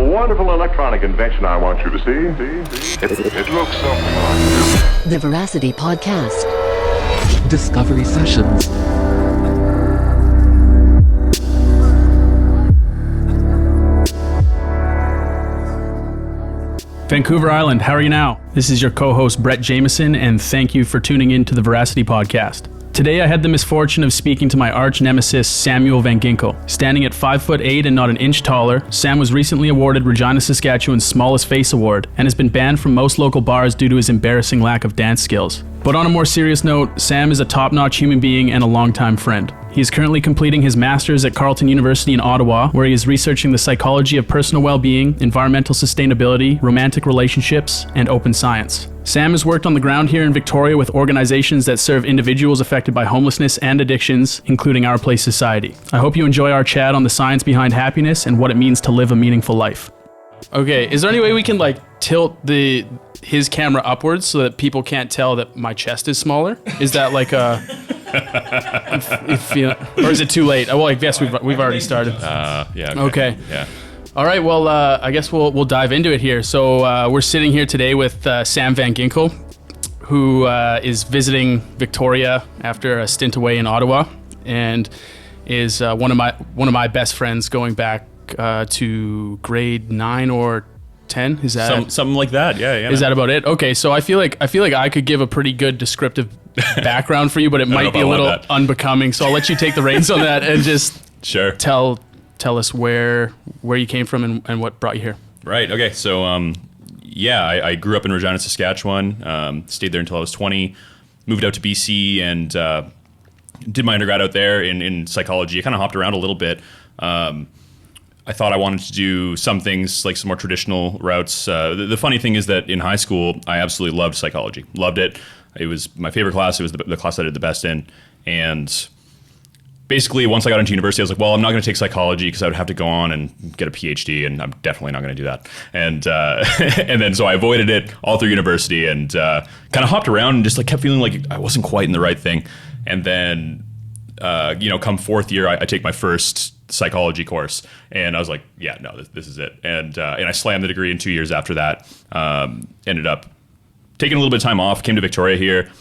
wonderful electronic invention I want you to see. It looks something like this. The Veracity Podcast. Discovery Sessions. Vancouver Island, how are you now? This is your co-host Brett Jameson, and thank you for tuning in to the Veracity Podcast. Today I had the misfortune of speaking to my arch nemesis, Samuel Van Ginkel. Standing at 5'8" and not an inch taller, Sam was recently awarded Regina, Saskatchewan's Smallest Face Award and has been banned from most local bars due to his embarrassing lack of dance skills. But on a more serious note, Sam is a top-notch human being and a longtime friend. He is currently completing his master's at Carleton University in Ottawa, where he is researching the psychology of personal well-being, environmental sustainability, romantic relationships, and open science. Sam has worked on the ground here in Victoria with organizations that serve individuals affected by homelessness and addictions, including Our Place Society. I hope you enjoy our chat on the science behind happiness and what it means to live a meaningful life. Okay, is there any way we can tilt his camera upwards so that people can't tell that my chest is smaller? Is that like a... or is it too late? Well, I guess we've already started. Yeah. Okay. Yeah. All right. Well, I guess we'll dive into it here. So we're sitting here today with Sam Van Ginkel, who is visiting Victoria after a stint away in Ottawa, and is one of my best friends going back to grade 9 or 10. Is that something like that? Yeah. Is that about it? Okay. So I feel like I could give a pretty good descriptive background for you, but it might be a little unbecoming. So I'll let you take the reins on that and just tell us where you came from and what brought you here. Right. Okay. So I grew up in Regina, Saskatchewan. Stayed there until I was 20. Moved out to BC and did my undergrad out there in psychology. I kind of hopped around a little bit. I thought I wanted to do some things like some more traditional routes. The funny thing is that in high school, I absolutely loved psychology. Loved it. It was my favorite class. It was the class I did the best in. And basically, once I got into university, I was like, well, I'm not going to take psychology because I would have to go on and get a PhD, and I'm definitely not going to do that. And and then so I avoided it all through university and kind of hopped around and just kept feeling like I wasn't quite in the right thing. And then, come fourth year, I take my first psychology course, and I was like, yeah, no, this is it. And I slammed the degree in 2 years after that. Ended up taking a little bit of time off, came to Victoria here,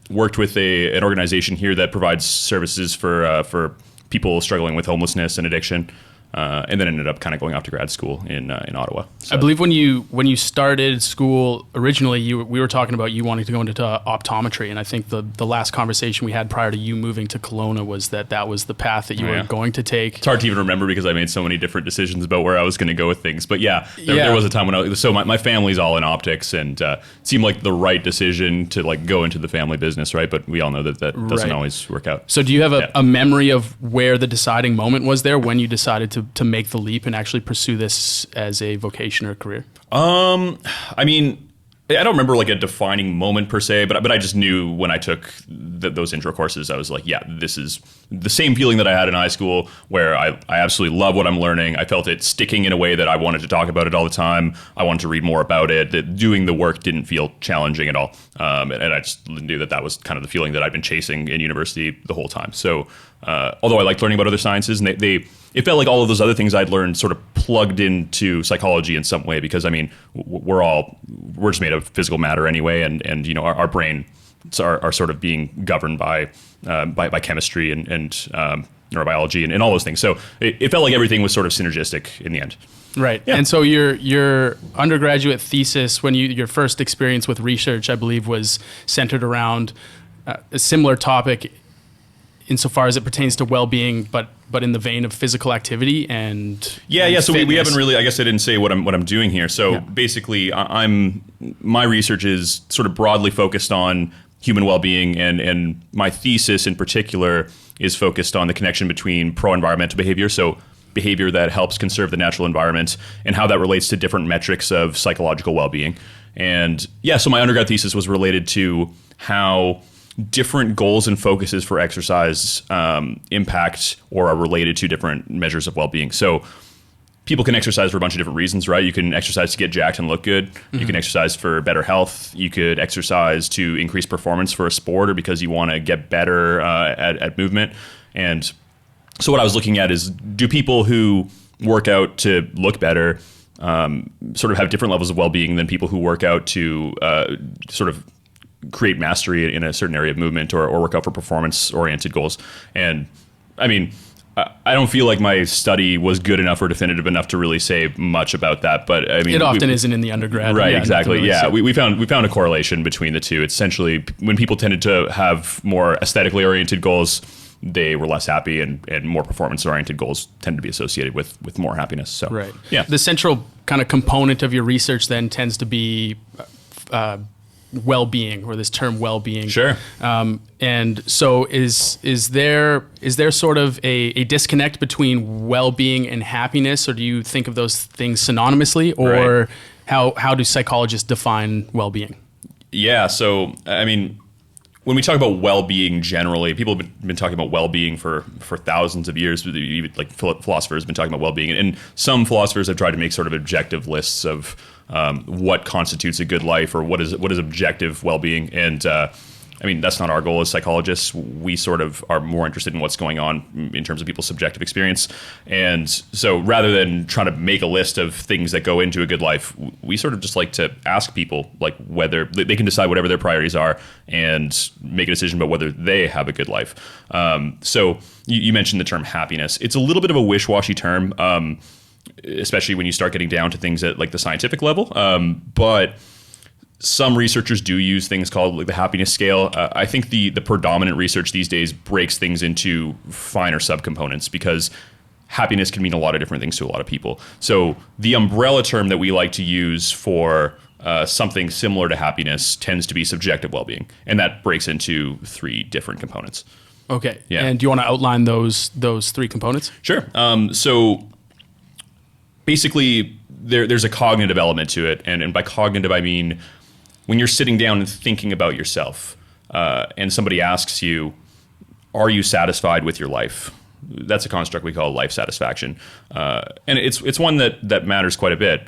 worked with an organization here that provides services for people struggling with homelessness and addiction, and then ended up kind of going off to grad school in Ottawa. So, I believe when you started school originally, we were talking about you wanting to go into optometry, and I think the last conversation we had prior to you moving to Kelowna was that was the path that you were going to take. It's hard to even remember because I made so many different decisions about where I was going to go with things. But there was a time when my family's all in optics, and it seemed like the right decision to go into the family business, right? But we all know that doesn't always work out. So do you have a memory of where the deciding moment was there when you decided to make the leap and actually pursue this as a vocation or career? I mean, I don't remember a defining moment per se, but I just knew when I took those intro courses, I was like, yeah, this is the same feeling that I had in high school, where I absolutely love what I'm learning. I felt it sticking in a way that I wanted to talk about it all the time. I wanted to read more about it. That doing the work didn't feel challenging at all. And I just knew that was kind of the feeling that I'd been chasing in university the whole time. So although I liked learning about other sciences, and it felt like all of those other things I'd learned sort of plugged into psychology in some way, because I mean, we're just made of physical matter anyway, and our brains are sort of being governed by chemistry and neurobiology and all those things. So it felt like everything was sort of synergistic in the end. Right. Yeah. And so your undergraduate thesis, when your first experience with research, I believe, was centered around a similar topic insofar as it pertains to well-being, but in the vein of physical activity and So we haven't really, I guess I didn't say what I'm doing here. So basically, my research is sort of broadly focused on human well-being, and my thesis in particular is focused on the connection between pro-environmental behavior, so behavior that helps conserve the natural environment, and how that relates to different metrics of psychological well-being. And so my undergrad thesis was related to how different goals and focuses for exercise impact or are related to different measures of well-being. So people can exercise for a bunch of different reasons, right? You can exercise to get jacked and look good. Mm-hmm. You can exercise for better health. You could exercise to increase performance for a sport, or because you want to get better at movement. And so what I was looking at is, do people who work out to look better sort of have different levels of well-being than people who work out to sort of create mastery in a certain area of movement or work out for performance-oriented goals. And I mean, I don't feel like my study was good enough or definitive enough to really say much about that, but I mean, it often isn't in the undergrad. Right, Yeah, exactly. really Yeah, we found a correlation between the two. It's essentially when people tended to have more aesthetically oriented goals, they were less happy, and more performance-oriented goals tend to be associated with more happiness. So, Right. Yeah. The central kind of component of your research then tends to be well-being, or this term well-being. Sure. And so is there sort of a disconnect between well-being and happiness, or do you think of those things synonymously, or how do psychologists define well-being? Yeah. So, I mean, when we talk about well-being generally, people have been talking about well-being for thousands of years. Even like philosophers have been talking about well-being, and some philosophers have tried to make sort of objective lists of what constitutes a good life, or what is objective well-being. And I mean, that's not our goal as psychologists. We sort of are more interested in what's going on in terms of people's subjective experience. And so rather than trying to make a list of things that go into a good life, we sort of just like to ask people like whether they can decide whatever their priorities are and make a decision about whether they have a good life. So you mentioned the term happiness. It's a little bit of a wish-washy term, especially when you start getting down to things at like the scientific level. But some researchers do use things called like the happiness scale. I think the predominant research these days breaks things into finer subcomponents, because happiness can mean a lot of different things to a lot of people. So the umbrella term that we like to use for something similar to happiness tends to be subjective well-being, and that breaks into 3 different components. Okay. Yeah. And do you want to outline those 3 components? Sure. So basically, there's a cognitive element to it, and by cognitive I mean when you're sitting down and thinking about yourself, and somebody asks you, "Are you satisfied with your life?" That's a construct we call life satisfaction, and it's one that matters quite a bit.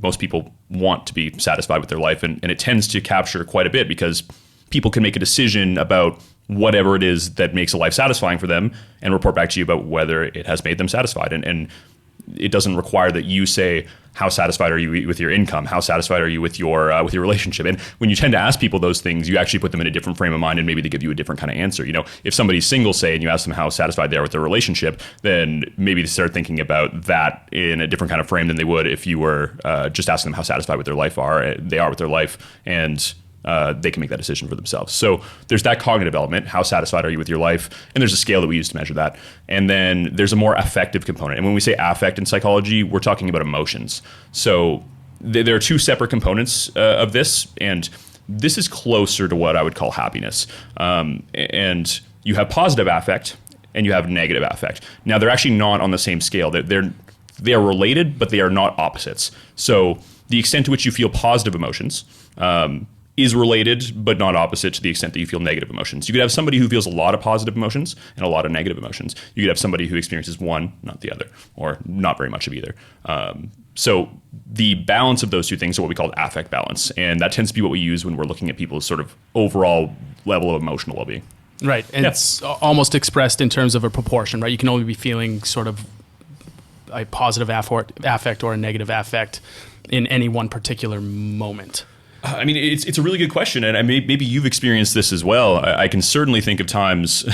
Most people want to be satisfied with their life, and it tends to capture quite a bit, because people can make a decision about whatever it is that makes a life satisfying for them and report back to you about whether it has made them satisfied. And it doesn't require that you say, how satisfied are you with your income? How satisfied are you with your relationship? And when you tend to ask people those things, you actually put them in a different frame of mind, and maybe they give you a different kind of answer. You know, if somebody's single, say, and you ask them how satisfied they are with their relationship, then maybe they start thinking about that in a different kind of frame than they would if you were just asking them how satisfied with their life they are with their life, and they can make that decision for themselves. So there's that cognitive element. How satisfied are you with your life? And there's a scale that we use to measure that. And then there's a more affective component. And when we say affect in psychology, we're talking about emotions. So there are 2 separate components of this, and this is closer to what I would call happiness. And you have positive affect and you have negative affect. Now, they're actually not on the same scale. They are related, but they are not opposites. So the extent to which you feel positive emotions is related, but not opposite to the extent that you feel negative emotions. You could have somebody who feels a lot of positive emotions and a lot of negative emotions. You could have somebody who experiences one, not the other, or not very much of either. So the balance of those 2 things are what we call affect balance, and that tends to be what we use when we're looking at people's sort of overall level of emotional well-being. Right, and it's almost expressed in terms of a proportion, right? You can only be feeling sort of a positive affect or a negative affect in any one particular moment. I mean, it's a really good question, and maybe you've experienced this as well. I can certainly think of times,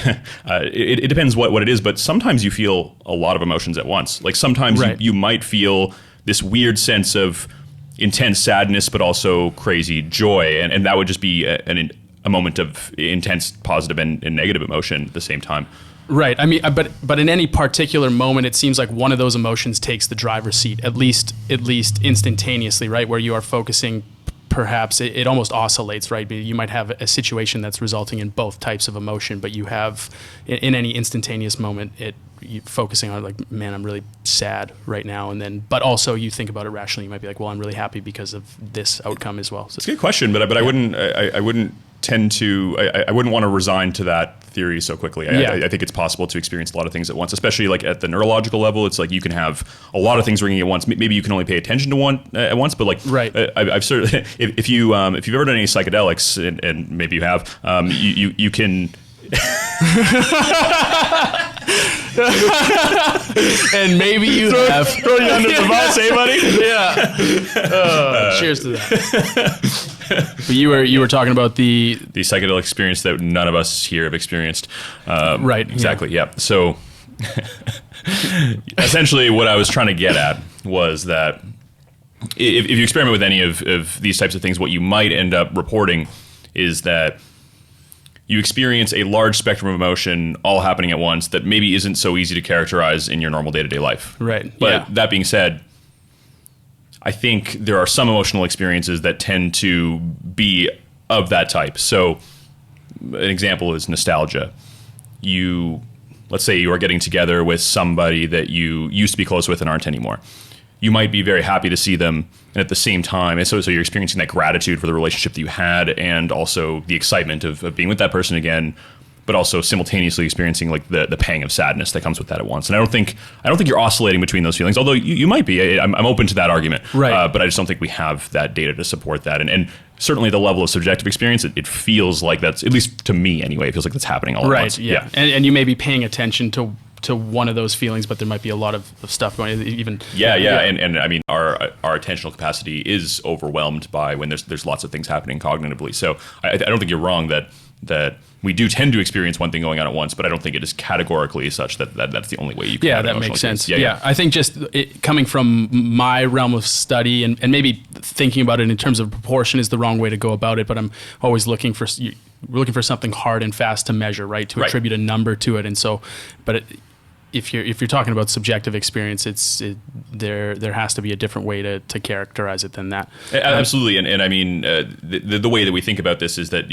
it depends what it is, but sometimes you feel a lot of emotions at once. Like sometimes you might feel this weird sense of intense sadness, but also crazy joy, and that would just be a moment of intense positive and negative emotion at the same time. Right. I mean, but in any particular moment, it seems like one of those emotions takes the driver's seat, at least instantaneously, right? Where you are focusing, perhaps it almost oscillates, right? You might have a situation that's resulting in both types of emotion, but you have in any instantaneous moment you focusing on like, man, I'm really sad right now, and then but also you think about it rationally. You might be like, well, I'm really happy because of this outcome as well. So, it's a good question, but I wouldn't tend to. I wouldn't want to resign to that theory so quickly. I think it's possible to experience a lot of things at once, especially like at the neurological level. It's like you can have a lot of things ringing at once. Maybe you can only pay attention to one at once, but like I've certainly if you've ever done any psychedelics, and maybe you have, you can. And maybe you have. Throw you under the bus, eh, buddy? Yeah. Cheers to that. But you were talking about the psychedelic experience that none of us here have experienced. Right. Exactly. Yeah. So essentially, what I was trying to get at was that if you experiment with any of these types of things, what you might end up reporting is that you experience a large spectrum of emotion all happening at once that maybe isn't so easy to characterize in your normal day-to-day life. Right. But that being said, I think there are some emotional experiences that tend to be of that type. So an example is nostalgia. Let's say you are getting together with somebody that you used to be close with and aren't anymore. You might be very happy to see them, and at the same time, and so you're experiencing that gratitude for the relationship that you had, and also the excitement of being with that person again, but also simultaneously experiencing like the pang of sadness that comes with that at once. And I don't think you're oscillating between those feelings, although you might be. I'm open to that argument, right? But I just don't think we have that data to support that, and certainly the level of subjective experience, it feels like that's, at least to me anyway, it feels like that's happening all at once. Right. Yeah. And you may be paying attention to one of those feelings, but there might be a lot of stuff going on, even. Yeah. And I mean, our attentional capacity is overwhelmed by when there's lots of things happening cognitively. So I don't think you're wrong that we do tend to experience one thing going on at once, but I don't think it is categorically such that's the only way you can have an that emotional makes sense. experience. Yeah. I think just coming from my realm of study and maybe thinking about it in terms of proportion is the wrong way to go about it, but I'm always looking for something hard and fast to measure, right? To attribute a number to it. And so, if you're talking about subjective experience, there has to be a different way to characterize it than that. Absolutely, and I mean the way that we think about this is that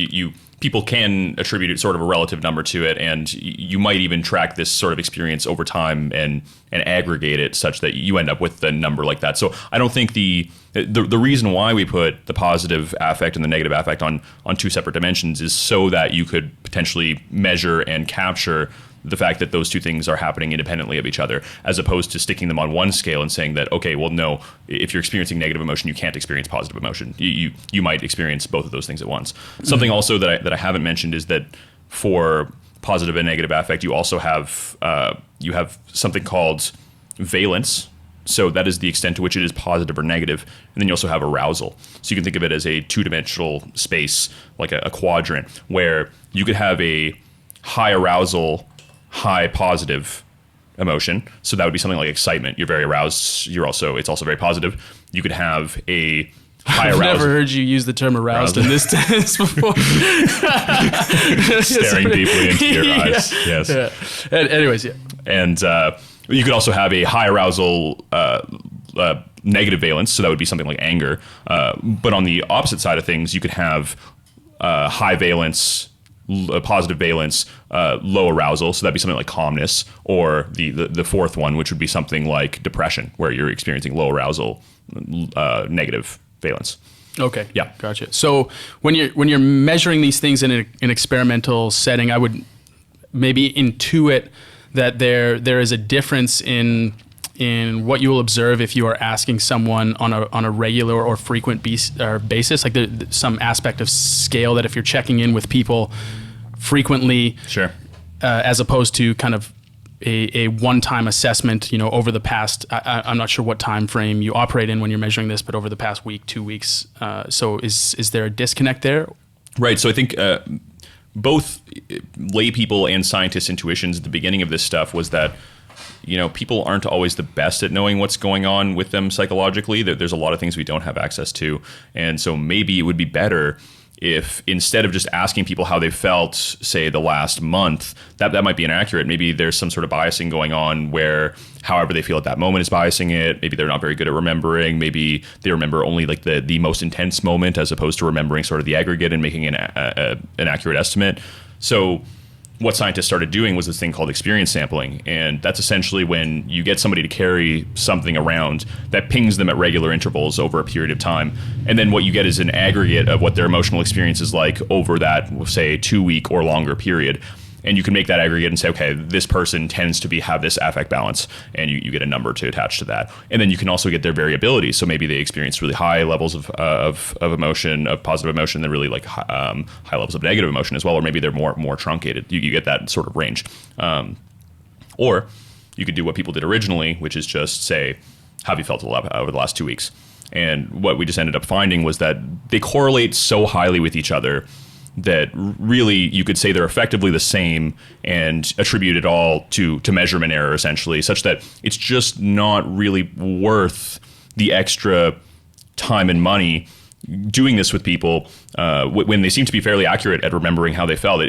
people can attribute sort of a relative number to it, and you might even track this sort of experience over time and aggregate it such that you end up with a number like that. So I don't think the reason why we put the positive affect and the negative affect on two separate dimensions is so that you could potentially measure and capture the fact that those two things are happening independently of each other, as opposed to sticking them on one scale and saying that, okay, well, no, if you're experiencing negative emotion, you can't experience positive emotion. You might experience both of those things at once. Something also that I haven't mentioned is that for positive and negative affect, you also have something called valence. So that is the extent to which it is positive or negative. And then you also have arousal. So you can think of it as a two-dimensional space, like a quadrant, where you could have a high arousal, high positive emotion. So that would be something like excitement. You're very aroused. It's also very positive. You could have a high arousal. I've never heard you use the term aroused in this tense before. Staring deeply into your eyes. Yes. Yeah. Anyways, yeah. And you could also have a high arousal negative valence. So that would be something like anger. But on the opposite side of things, you could have high valence, positive valence, low arousal, so that'd be something like calmness, or the fourth one, which would be something like depression, where you're experiencing low arousal, negative valence. Okay. Yeah. Gotcha. So when you're measuring these things in an experimental setting, I would maybe intuit that there is a difference in what you will observe if you are asking someone on a regular or frequent basis, like some aspect of scale that if you're checking in with people frequently, sure, as opposed to kind of a one-time assessment, over the past, I'm not sure what time frame you operate in when you're measuring this, but over the past week, 2 weeks. So is there a disconnect there? Right. So I think both lay people and scientists' intuitions at the beginning of this stuff was that people aren't always the best at knowing what's going on with them psychologically. There's a lot of things we don't have access to. And so maybe it would be better if instead of just asking people how they felt, say, the last month, that might be inaccurate. Maybe there's some sort of biasing going on where however they feel at that moment is biasing it. Maybe they're not very good at remembering. Maybe they remember only like the most intense moment as opposed to remembering sort of the aggregate and making an accurate estimate. So what scientists started doing was this thing called experience sampling. And that's essentially when you get somebody to carry something around that pings them at regular intervals over a period of time. And then what you get is an aggregate of what their emotional experience is like over that, say, 2 week or longer period. And you can make that aggregate and say, okay, this person tends to have this affect balance, and you get a number to attach to that. And then you can also get their variability. So maybe they experience really high levels of emotion, of positive emotion, then really like high levels of negative emotion as well, or maybe they're more truncated. You get that sort of range. Or you could do what people did originally, which is just say, how have you felt over the last 2 weeks? And what we just ended up finding was that they correlate so highly with each other that really you could say they're effectively the same and attribute it all to measurement error, essentially, such that it's just not really worth the extra time and money doing this with people when they seem to be fairly accurate at remembering how they felt.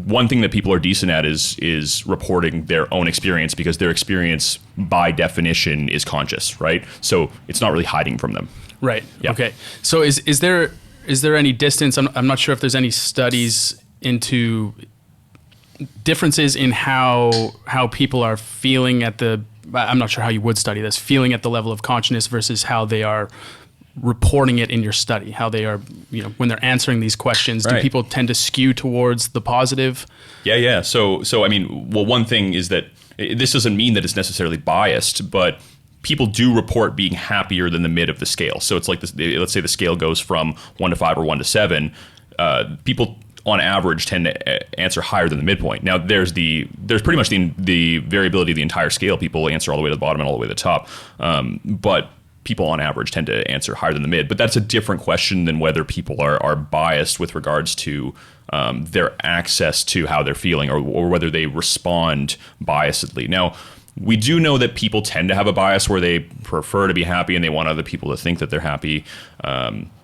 One thing that people are decent at is reporting their own experience, because their experience by definition is conscious, right? So it's not really hiding from them. Right. Yeah. Okay. So is there any distance? I'm not sure if there's any studies into differences in how people are feeling at the, I'm not sure how you would study this, feeling at the level of consciousness versus how they are reporting it in your study, how they are, when they're answering these questions. Right. Do people tend to skew towards the positive? Yeah. So I mean, well, one thing is that this doesn't mean that it's necessarily biased, but people do report being happier than the mid of the scale. So it's like this, let's say the scale goes from 1 to 5 or 1 to 7. People on average tend to answer higher than the midpoint. Now there's pretty much the variability of the entire scale. People answer all the way to the bottom and all the way to the top. But people on average tend to answer higher than the mid. But that's a different question than whether people are biased with regards to their access to how they're feeling, or whether they respond biasedly. Now, we do know that people tend to have a bias where they prefer to be happy and they want other people to think that they're happy.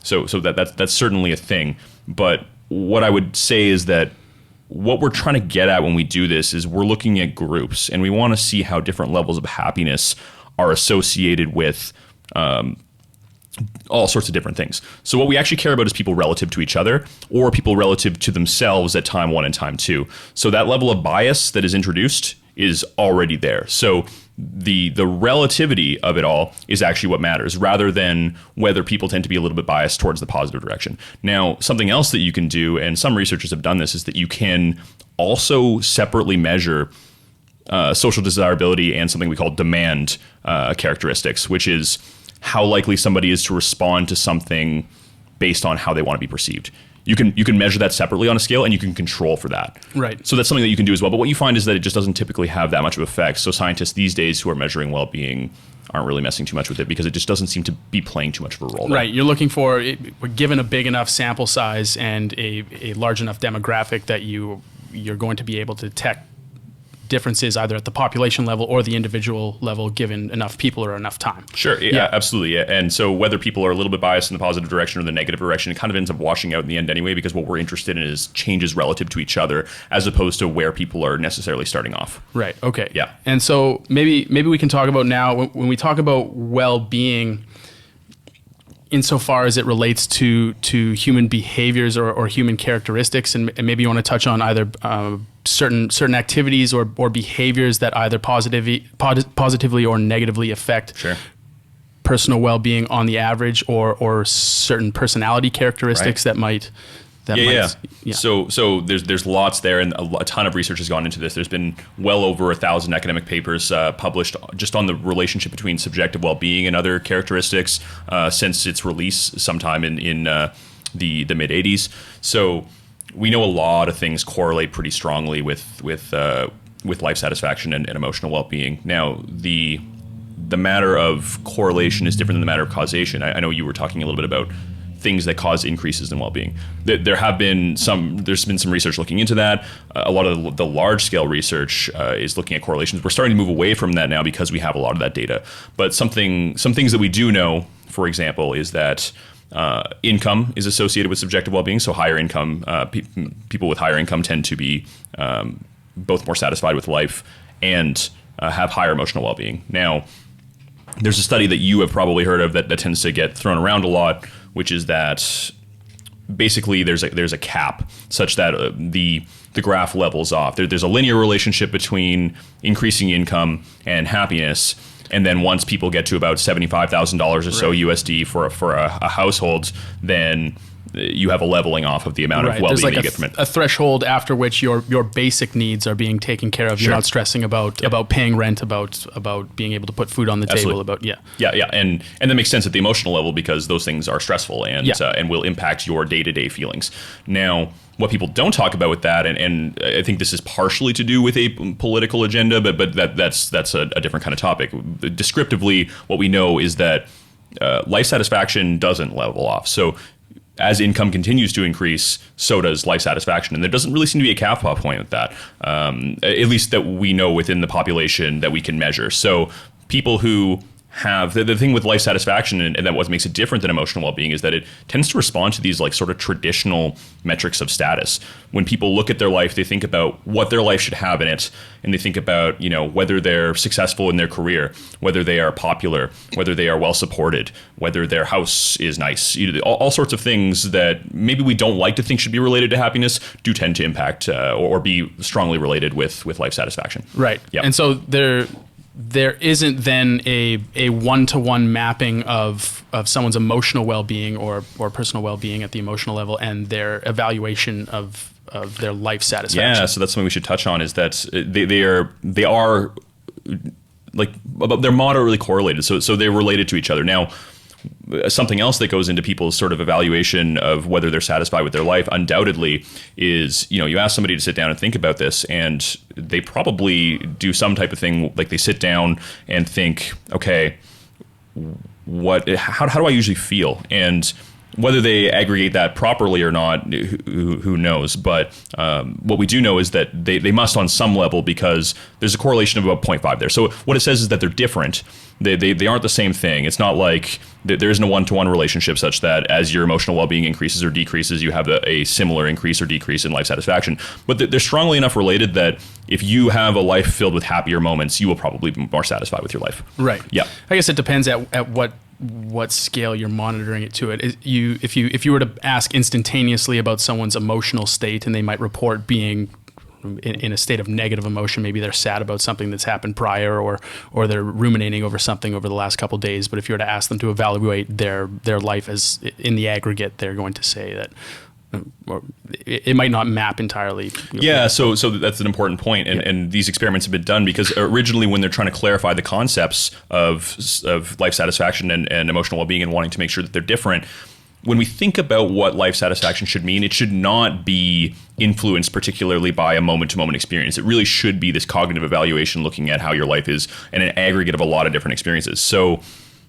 So that's certainly a thing. But what I would say is that what we're trying to get at when we do this is we're looking at groups, and we want to see how different levels of happiness are associated with all sorts of different things. So what we actually care about is people relative to each other, or people relative to themselves at time 1 and time 2. So that level of bias that is introduced is already there. So the relativity of it all is actually what matters, rather than whether people tend to be a little bit biased towards the positive direction. Now, something else that you can do, and some researchers have done this, is that you can also separately measure social desirability and something we call demand characteristics, which is how likely somebody is to respond to something based on how they want to be perceived. You can measure that separately on a scale, and you can control for that. Right. So that's something that you can do as well. But what you find is that it just doesn't typically have that much of effect. So scientists these days who are measuring well-being aren't really messing too much with it, because it just doesn't seem to be playing too much of a role there. Right. You're looking for, we're given a big enough sample size and a large enough demographic that you're going to be able to detect differences either at the population level or the individual level, given enough people or enough time. Sure, yeah, absolutely. Yeah. And so whether people are a little bit biased in the positive direction or the negative direction, it kind of ends up washing out in the end anyway, because what we're interested in is changes relative to each other, as opposed to where people are necessarily starting off. Right, okay. Yeah. And so maybe we can talk about now, when we talk about well-being, insofar as it relates to human behaviors or human characteristics, and maybe you want to touch on either certain activities or behaviors that either positively or negatively affect personal well-being on the average, or certain personality characteristics that might. So there's lots there, and a ton of research has gone into this. There's been well over 1,000 academic papers published just on the relationship between subjective well-being and other characteristics since its release sometime in the mid 80s. So we know a lot of things correlate pretty strongly with life satisfaction and emotional well-being. Now, the matter of correlation is different than the matter of causation. I know you were talking a little bit about things that cause increases in well-being. There's been some research looking into that. A lot of the large-scale research is looking at correlations. We're starting to move away from that now because we have a lot of that data. But some things that we do know, for example, is that income is associated with subjective well-being. So higher income, people with higher income tend to be both more satisfied with life and have higher emotional well-being. Now, there's a study that you have probably heard of that tends to get thrown around a lot, which is that basically there's a cap such that the graph levels off. There's a linear relationship between increasing income and happiness, and then once people get to about $75,000 or so USD for a household, then you have a leveling off of the amount of well-being that you get from it. A threshold after which your basic needs are being taken care of. You're not stressing about paying rent, about being able to put food on the table. And that makes sense at the emotional level because those things are stressful and will impact your day-to-day feelings. Now, what people don't talk about with that, and I think this is partially to do with a political agenda, but that's a different kind of topic. Descriptively, what we know is that life satisfaction doesn't level off. So as income continues to increase, so does life satisfaction. And there doesn't really seem to be a cap-off point with that, at least that we know within the population that we can measure. So people who have the thing with life satisfaction and that what makes it different than emotional well-being is that it tends to respond to these like sort of traditional metrics of status. When people look at their life, they think about what their life should have in it, and they think about, whether they're successful in their career, whether they are popular, whether they are well supported, whether their house is nice. All sorts of things that maybe we don't like to think should be related to happiness do tend to impact or be strongly related with life satisfaction. Right. Yep. And so there isn't then a one-to-one mapping of someone's emotional well-being or personal well-being at the emotional level and their evaluation of their life satisfaction. Yeah, so that's something we should touch on is that they are like they're moderately correlated. So they're related to each other. Now, something else that goes into people's sort of evaluation of whether they're satisfied with their life undoubtedly is, you ask somebody to sit down and think about this, and they probably do some type of thing, like they sit down and think, okay, how do I usually feel? And whether they aggregate that properly or not, who knows? But what we do know is that they must on some level, because there's a correlation of about 0.5 there. So what it says is that they're different. They aren't the same thing. It's not like there isn't a one-to-one relationship such that as your emotional well-being increases or decreases, you have a similar increase or decrease in life satisfaction. But they're strongly enough related that if you have a life filled with happier moments, you will probably be more satisfied with your life. Right. Yeah. I guess it depends at what scale you're monitoring it to. If you were to ask instantaneously about someone's emotional state, and they might report being in a state of negative emotion, maybe they're sad about something that's happened prior, or they're ruminating over something over the last couple of days. But if you were to ask them to evaluate their life as in the aggregate, they're going to say that it might not map entirely. Yeah, so that's an important point, and these experiments have been done because originally, when they're trying to clarify the concepts of life satisfaction and emotional well-being and wanting to make sure that they're different, when we think about what life satisfaction should mean, it should not be influenced particularly by a moment-to-moment experience. It really should be this cognitive evaluation looking at how your life is and an aggregate of a lot of different experiences. So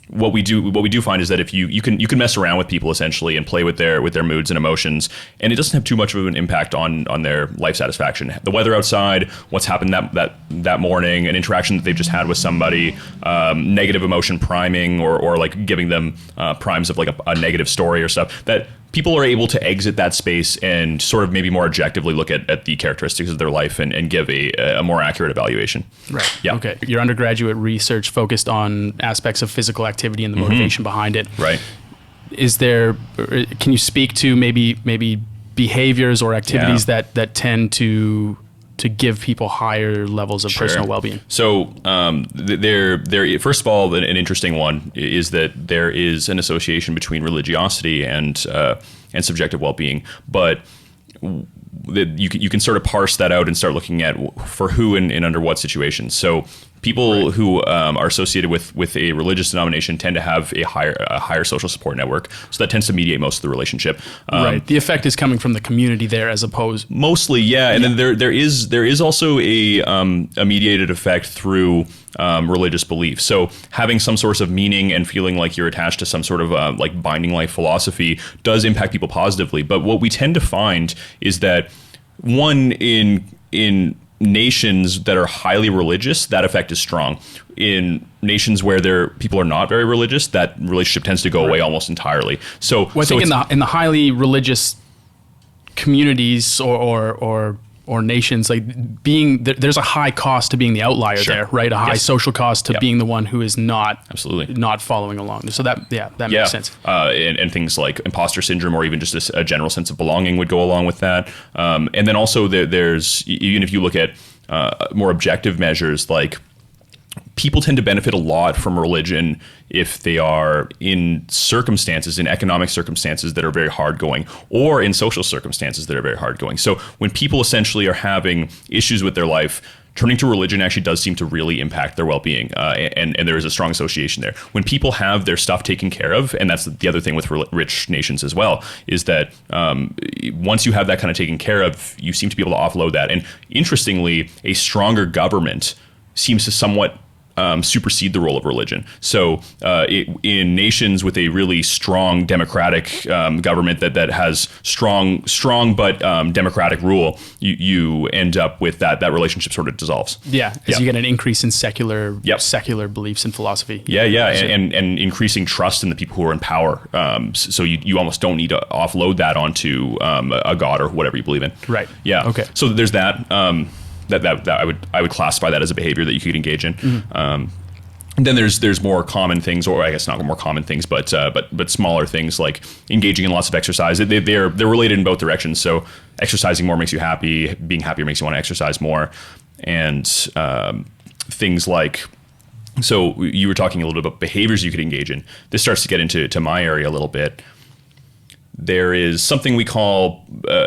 what we do find is that if you can mess around with people essentially and play with their moods and emotions, and it doesn't have too much of an impact on their life satisfaction. The weather outside, what's happened that morning, an interaction that they've just had with somebody, negative emotion priming or like giving them primes of like a negative story or stuff, that people are able to exit that space and sort of maybe more objectively look at the characteristics of their life and give a more accurate evaluation. Right. Yeah. Okay. Your undergraduate research focused on aspects of physical activity and the motivation behind it. Right. Can you speak to maybe behaviors or activities that tend to give people higher levels of personal well-being? So there. First of all, an interesting one is that there is an association between religiosity and subjective well-being, but you can sort of parse that out and start looking at for who and under what situations. So people who are associated with a religious denomination tend to have a higher social support network, so that tends to mediate most of the relationship. Right. The effect is coming from the community there, as opposed mostly, yeah. And then there is also a mediated effect through religious belief. So having some source of meaning and feeling like you're attached to some sort of like binding life philosophy does impact people positively. But what we tend to find is that one in nations that are highly religious, that effect is strong. In nations where people are not very religious, that relationship tends to go away almost entirely. So, I think in the highly religious communities or nations, like there's a high cost to being the outlier there, right? A high social cost to being the one who is not following along. So that makes sense. And things like imposter syndrome or even just a general sense of belonging would go along with that. And then also there's, even if you look at more objective measures, like people tend to benefit a lot from religion if they are in circumstances, in economic circumstances that are very hard going, or in social circumstances that are very hard going. So when people essentially are having issues with their life, turning to religion actually does seem to really impact their well-being, and there is a strong association there. When people have their stuff taken care of, and that's the other thing with rich nations as well, is that once you have that kind of taken care of, you seem to be able to offload that. And interestingly, a stronger government seems to somewhat supersede the role of religion. So in nations with a really strong democratic government that has strong but democratic rule, you end up with that relationship sort of dissolves. Yeah, as you get an increase in secular beliefs and philosophy. Yeah, and increasing trust in the people who are in power. So you almost don't need to offload that onto a god or whatever you believe in. Right. Yeah. Okay. So there's that. That I would classify that as a behavior that you could engage in. And then there's more common things, or I guess not more common things, but smaller things like engaging in lots of exercise. They're related in both directions. So exercising more makes you happy. Being happier makes you want to exercise more. And things like, so you were talking a little bit about behaviors you could engage in. This starts to get into my area a little bit. There is something we call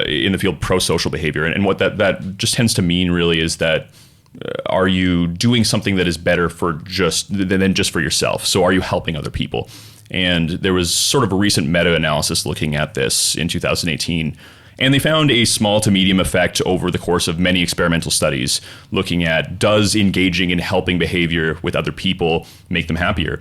in the field pro-social behavior. And what that just tends to mean really is that are you doing something that is better than just for yourself? So are you helping other people? And there was sort of a recent meta-analysis looking at this in 2018. And they found a small to medium effect over the course of many experimental studies looking at, does engaging in helping behavior with other people make them happier?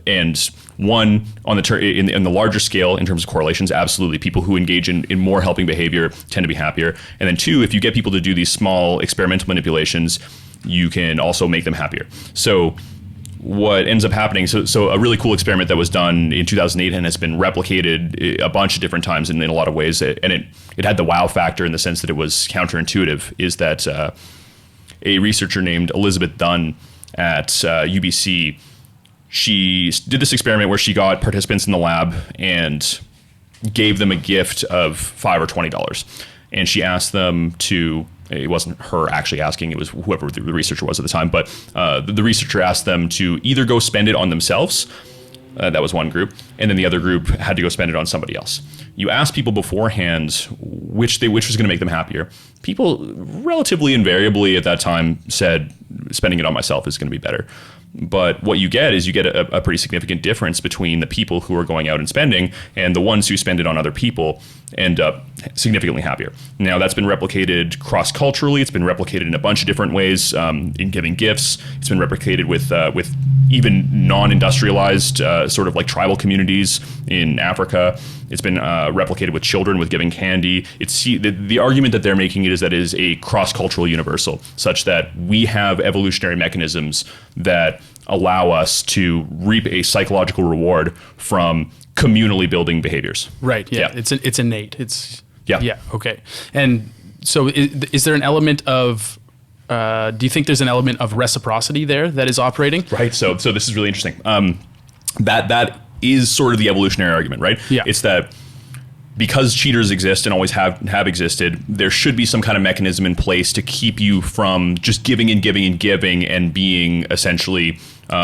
And one, on in the larger scale, in terms of correlations, absolutely. People who engage in more helping behavior tend to be happier. And then two, if you get people to do these small experimental manipulations, you can also make them happier. So what ends up happening, so a really cool experiment that was done in 2008 and has been replicated a bunch of different times in a lot of ways, and it had the wow factor in the sense that it was counterintuitive, is that a researcher named Elizabeth Dunn at UBC, she did this experiment where she got participants in the lab and gave them a gift of $5 or $20. And she asked them to, it wasn't her actually asking, it was whoever the researcher was at the time, but the researcher asked them to either go spend it on themselves, that was one group, and then the other group had to go spend it on somebody else. You asked people beforehand which was going to make them happier. People relatively invariably at that time said spending it on myself is going to be better. But what you get is a pretty significant difference between the people who are going out and spending and the ones who spend it on other people end up significantly happier. Now, that's been replicated cross-culturally. It's been replicated in a bunch of different ways in giving gifts. It's been replicated with even non-industrialized sort of like tribal communities in Africa. It's been replicated with children with giving candy. It's the argument that they're making is that it is a cross-cultural universal, such that we have evolutionary mechanisms that allow us to reap a psychological reward from communally building behaviors. Right. Yeah. It's innate. Yeah. Okay. And so, is there an element of do you think there's an element of reciprocity there that is operating? Right. So this is really interesting. That is sort of the evolutionary argument, right? Yeah. It's that because cheaters exist and always have existed, there should be some kind of mechanism in place to keep you from just giving and giving and giving and being essentially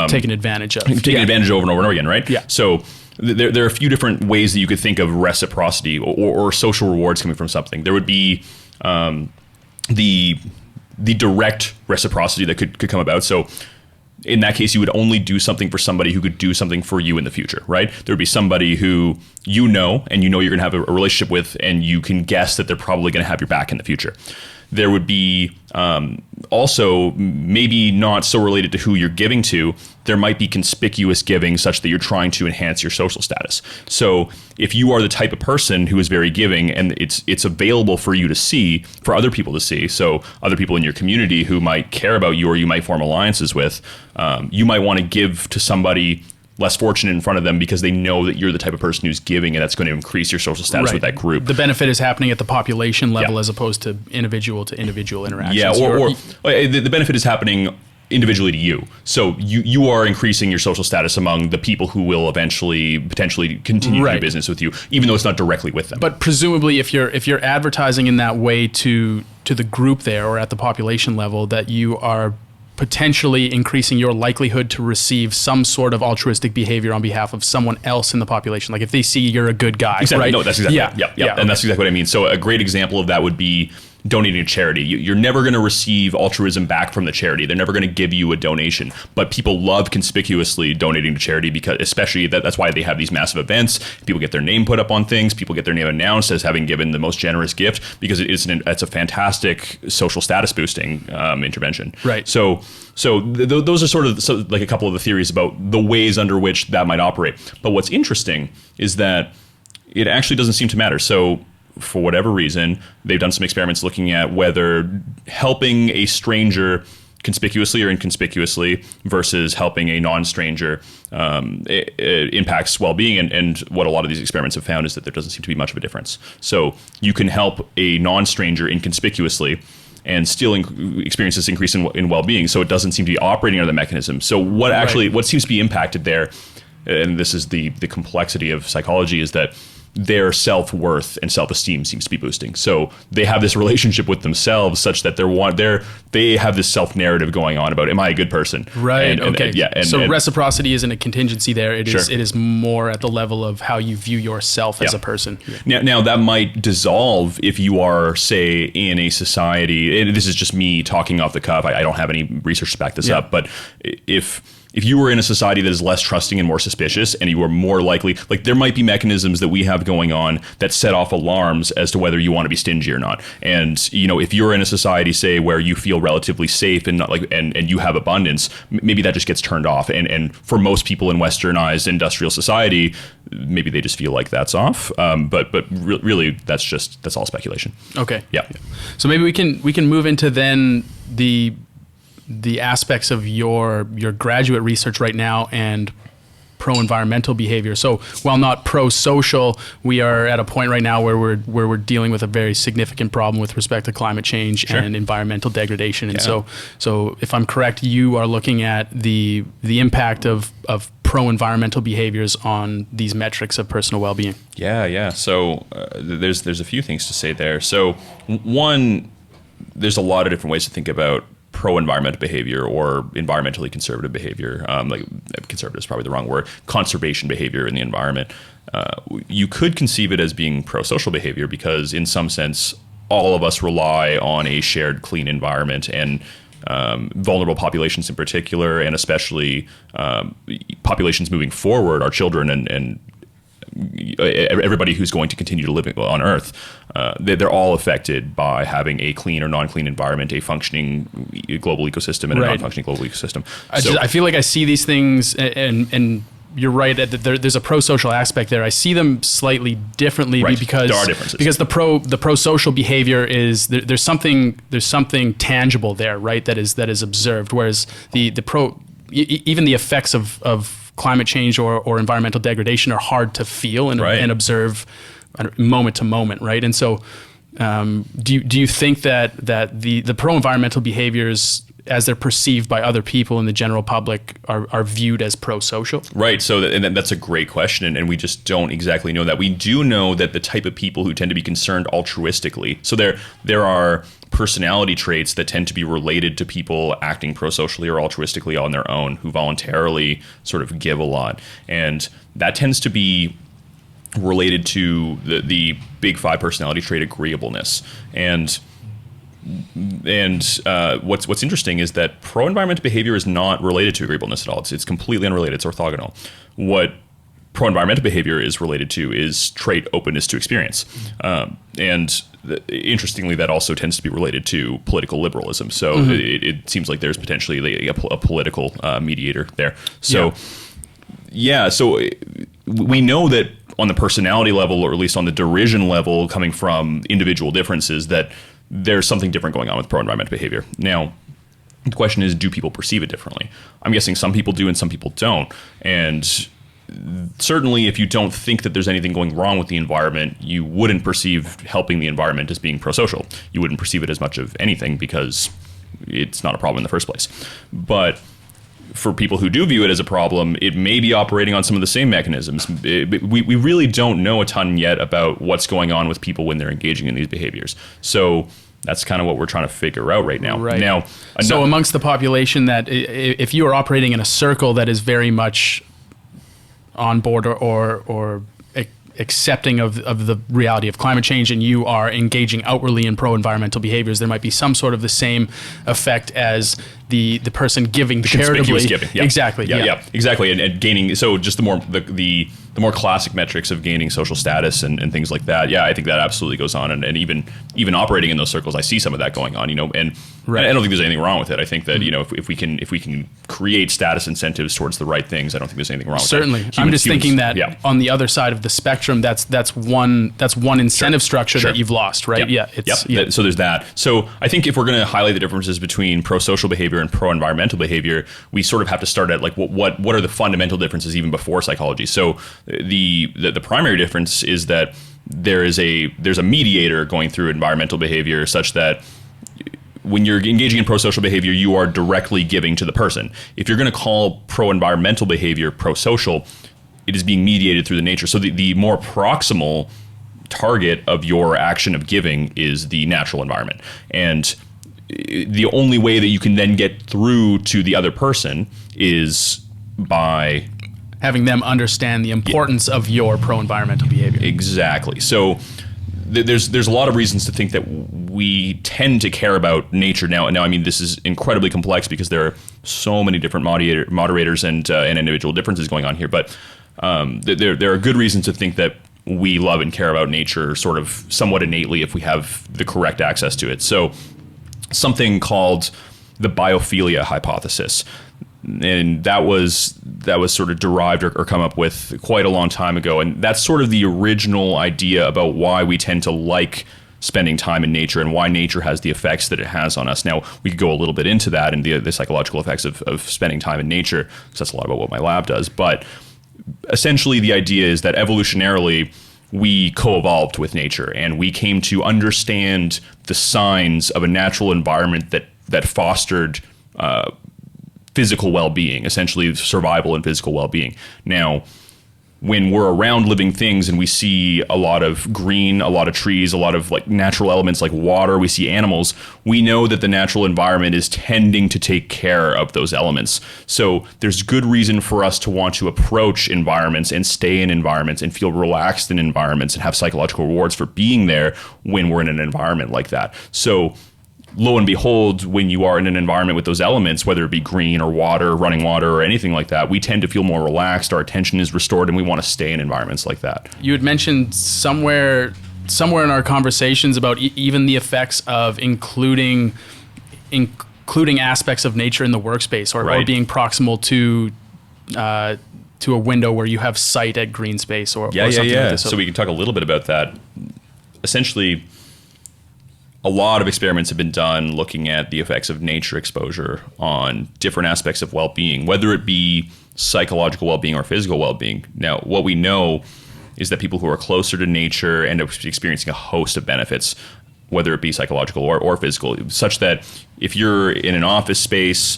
taken advantage of. Taken advantage over and over and over again, right? Yeah. So there are a few different ways that you could think of reciprocity or social rewards coming from something. There would be the direct reciprocity that could come about. So in that case, you would only do something for somebody who could do something for you in the future, right? There would be somebody who you know you're going to have a relationship with, and you can guess that they're probably going to have your back in the future. There would be also, maybe not so related to who you're giving to, there might be conspicuous giving such that you're trying to enhance your social status. So if you are the type of person who is very giving and it's available for you to see, for other people to see, so other people in your community who might care about you or you might form alliances with, you might want to give to somebody less fortunate in front of them because they know that you're the type of person who's giving, and that's going to increase your social status with that group. The benefit is happening at the population level as opposed to individual interactions. Yeah, or the benefit is happening individually to you. So you are increasing your social status among the people who will eventually potentially continue to do business with you, even though it's not directly with them. But presumably, if you're advertising in that way to the group there or at the population level, that you are potentially increasing your likelihood to receive some sort of altruistic behavior on behalf of someone else in the population. Like if they see you're a good guy, exactly. right? No, that's exactly right. Yeah. Okay. And that's exactly what I mean. So a great example of that would be donating to charity. You're never going to receive altruism back from the charity. They're never going to give you a donation. But people love conspicuously donating to charity because, especially, that's why they have these massive events. People get their name put up on things. People get their name announced as having given the most generous gift because it's a fantastic social status boosting intervention. Right. So those are sort of like a couple of the theories about the ways under which that might operate. But what's interesting is that it actually doesn't seem to matter. So for whatever reason, they've done some experiments looking at whether helping a stranger conspicuously or inconspicuously versus helping a non-stranger it impacts well-being. And what a lot of these experiments have found is that there doesn't seem to be much of a difference. So you can help a non-stranger inconspicuously and still experience this increase in well-being. So it doesn't seem to be operating under the mechanism. So what seems to be impacted there, and this is the complexity of psychology, is that their self-worth and self-esteem seems to be boosting. So they have this relationship with themselves such that they have this self-narrative going on about, am I a good person? Right. Okay. So reciprocity isn't a contingency there. It is. Sure. It is more at the level of how you view yourself as a person. Now that might dissolve if you are, say, in a society, and this is just me talking off the cuff, I don't have any research to back this up, but if you were in a society that is less trusting and more suspicious, and you are more likely, like there might be mechanisms that we have going on that set off alarms as to whether you want to be stingy or not. And if you're in a society, say, where you feel relatively safe and not and you have abundance, maybe that just gets turned off. And for most people in westernized industrial society, maybe they just feel like that's off. But really, that's all speculation. Okay. Yeah. So maybe we can move into then the aspects of your graduate research right now and pro-environmental behavior. So while not pro-social, we are at a point right now where we're dealing with a very significant problem with respect to climate change and environmental degradation. And so if I'm correct, you are looking at the impact of pro-environmental behaviors on these metrics of personal well-being. Yeah. So there's a few things to say there. So one, there's a lot of different ways to think about pro-environmental behavior or environmentally conservative behavior. Like conservative is probably the wrong word. Conservation behavior in the environment. You could conceive it as being pro-social behavior because in some sense, all of us rely on a shared clean environment, and vulnerable populations in particular, and especially populations moving forward, our children and everybody who's going to continue to live on Earth, they're all affected by having a clean or non-clean environment, a functioning global ecosystem and a non-functioning global ecosystem. I feel like I see these things, and you're right that there's a pro-social aspect there. I see them slightly differently because there are differences. Because the pro-social behavior is there's something tangible there, right? That is observed, whereas even the effects of climate change or environmental degradation are hard to feel and observe moment to moment, right? And so, do you think that the pro-environmental behaviors, as they're perceived by other people in the general public, are viewed as pro-social? Right. So that's a great question, and we just don't exactly know that. We do know that the type of people who tend to be concerned altruistically. So there are personality traits that tend to be related to people acting pro-socially or altruistically on their own, who voluntarily sort of give a lot, and that tends to be related to the big five personality trait, agreeableness. And what's interesting is that pro-environmental behavior is not related to agreeableness at all. It's completely unrelated. It's orthogonal. What pro-environmental behavior is related to is trait openness to experience. Interestingly, that also tends to be related to political liberalism. So it seems like there's potentially a political mediator there. So so we know that on the personality level, or at least on the derision level, coming from individual differences, that there's something different going on with pro-environmental behavior. Now, the question is, do people perceive it differently? I'm guessing some people do and some people don't. And certainly, if you don't think that there's anything going wrong with the environment, you wouldn't perceive helping the environment as being pro-social. You wouldn't perceive it as much of anything because it's not a problem in the first place. But for people who do view it as a problem, it may be operating on some of the same mechanisms. We really don't know a ton yet about what's going on with people when they're engaging in these behaviors. So that's kind of what we're trying to figure out right now. Right. Now, so amongst the population, that if you are operating in a circle that is very much on board or accepting of the reality of climate change, and you are engaging outwardly in pro-environmental behaviors, there might be some sort of the same effect as the person giving charitably. Giving. Yeah. Exactly. Yeah, exactly. And gaining, so just the more classic metrics of gaining social status and things like that. Yeah, I think that absolutely goes on. And even operating in those circles, I see some of that going on, and Right. I don't think there's anything wrong with it. I think that, if we can create status incentives towards the right things, I don't think there's anything wrong with Certainly. that. I'm just thinking that on the other side of the spectrum, that's one incentive structure that you've lost, right? Yeah. So there's that. So I think if we're going to highlight the differences between pro-social behavior and pro-environmental behavior, we sort of have to start at like what are the fundamental differences even before psychology. So the primary difference is that there's a mediator going through environmental behavior, such that when you're engaging in pro-social behavior, you are directly giving to the person. If you're going to call pro-environmental behavior pro-social, it is being mediated through the nature. So the more proximal target of your action of giving is the natural environment. And the only way that you can then get through to the other person is by having them understand the importance of your pro-environmental behavior. Exactly. So there's a lot of reasons to think that we tend to care about nature now. I mean, this is incredibly complex because there are so many different moderators and individual differences going on here. But there are good reasons to think that we love and care about nature sort of somewhat innately if we have the correct access to it. So something called the biophilia hypothesis. And that was sort of derived or come up with quite a long time ago. And that's sort of the original idea about why we tend to like spending time in nature and why nature has the effects that it has on us. Now, we could go a little bit into that and the psychological effects of spending time in nature, because that's a lot about what my lab does. But essentially, the idea is that evolutionarily, we co-evolved with nature and we came to understand the signs of a natural environment that fostered physical well-being, essentially survival and physical well-being. Now, when we're around living things and we see a lot of green, a lot of trees, a lot of like natural elements like water, we see animals, we know that the natural environment is tending to take care of those elements. So there's good reason for us to want to approach environments and stay in environments and feel relaxed in environments and have psychological rewards for being there when we're in an environment like that. So lo and behold, when you are in an environment with those elements, whether it be green or water, running water, or anything like that, we tend to feel more relaxed, our attention is restored, and we want to stay in environments like that. You had mentioned somewhere in our conversations about even the effects of including aspects of nature in the workspace or being proximal to a window where you have sight at green space or something like this. So we can talk a little bit about that. Essentially, a lot of experiments have been done looking at the effects of nature exposure on different aspects of well-being, whether it be psychological well-being or physical well-being. Now, what we know is that people who are closer to nature end up experiencing a host of benefits, whether it be psychological or physical, such that if you're in an office space,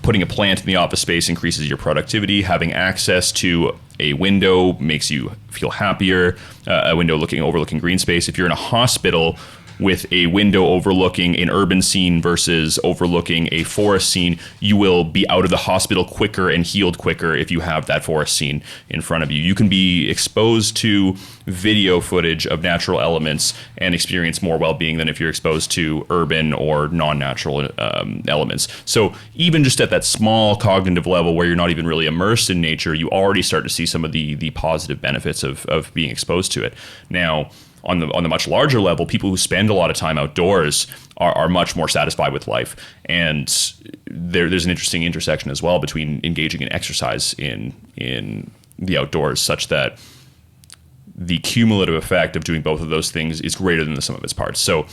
putting a plant in the office space increases your productivity. Having access to a window makes you feel happier, a window overlooking green space. If you're in a hospital with a window overlooking an urban scene versus overlooking a forest scene, you will be out of the hospital quicker and healed quicker if you have that forest scene in front of you. You can be exposed to video footage of natural elements and experience more well-being than if you're exposed to urban or non-natural elements. So even just at that small cognitive level where you're not even really immersed in nature, you already start to see some of the positive benefits of being exposed to it. Now, on the much larger level, people who spend a lot of time outdoors are much more satisfied with life. And there's an interesting intersection as well between engaging in exercise in the outdoors, such that the cumulative effect of doing both of those things is greater than the sum of its parts. So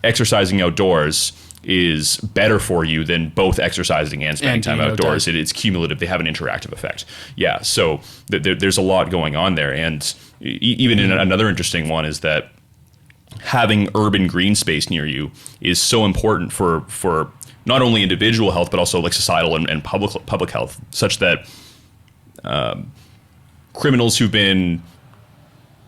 exercising outdoors is better for you than both exercising and spending time outdoors. It's cumulative. They have an interactive effect. Yeah, so there's a lot going on there. And even in another interesting one is that having urban green space near you is so important for not only individual health, but also like societal and public health, such that criminals who've been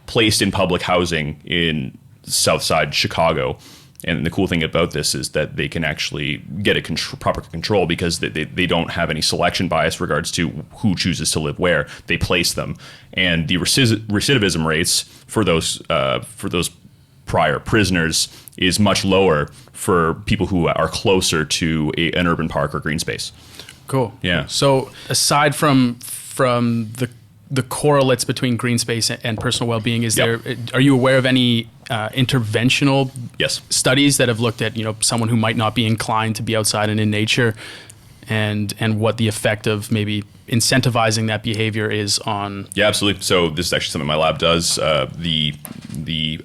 placed in public housing in South Side Chicago. And the cool thing about this is that they can actually get a proper control because they don't have any selection bias regards to who chooses to live where. They place them. And the recidivism rates for those prior prisoners is much lower for people who are closer to an urban park or green space. Cool. Yeah. So aside from the correlates between green space and personal well-being, are you aware of any interventional Yes. studies that have looked at, someone who might not be inclined to be outside and in nature, and what the effect of maybe incentivizing that behavior is on? Yeah, absolutely. So this is actually something my lab does. The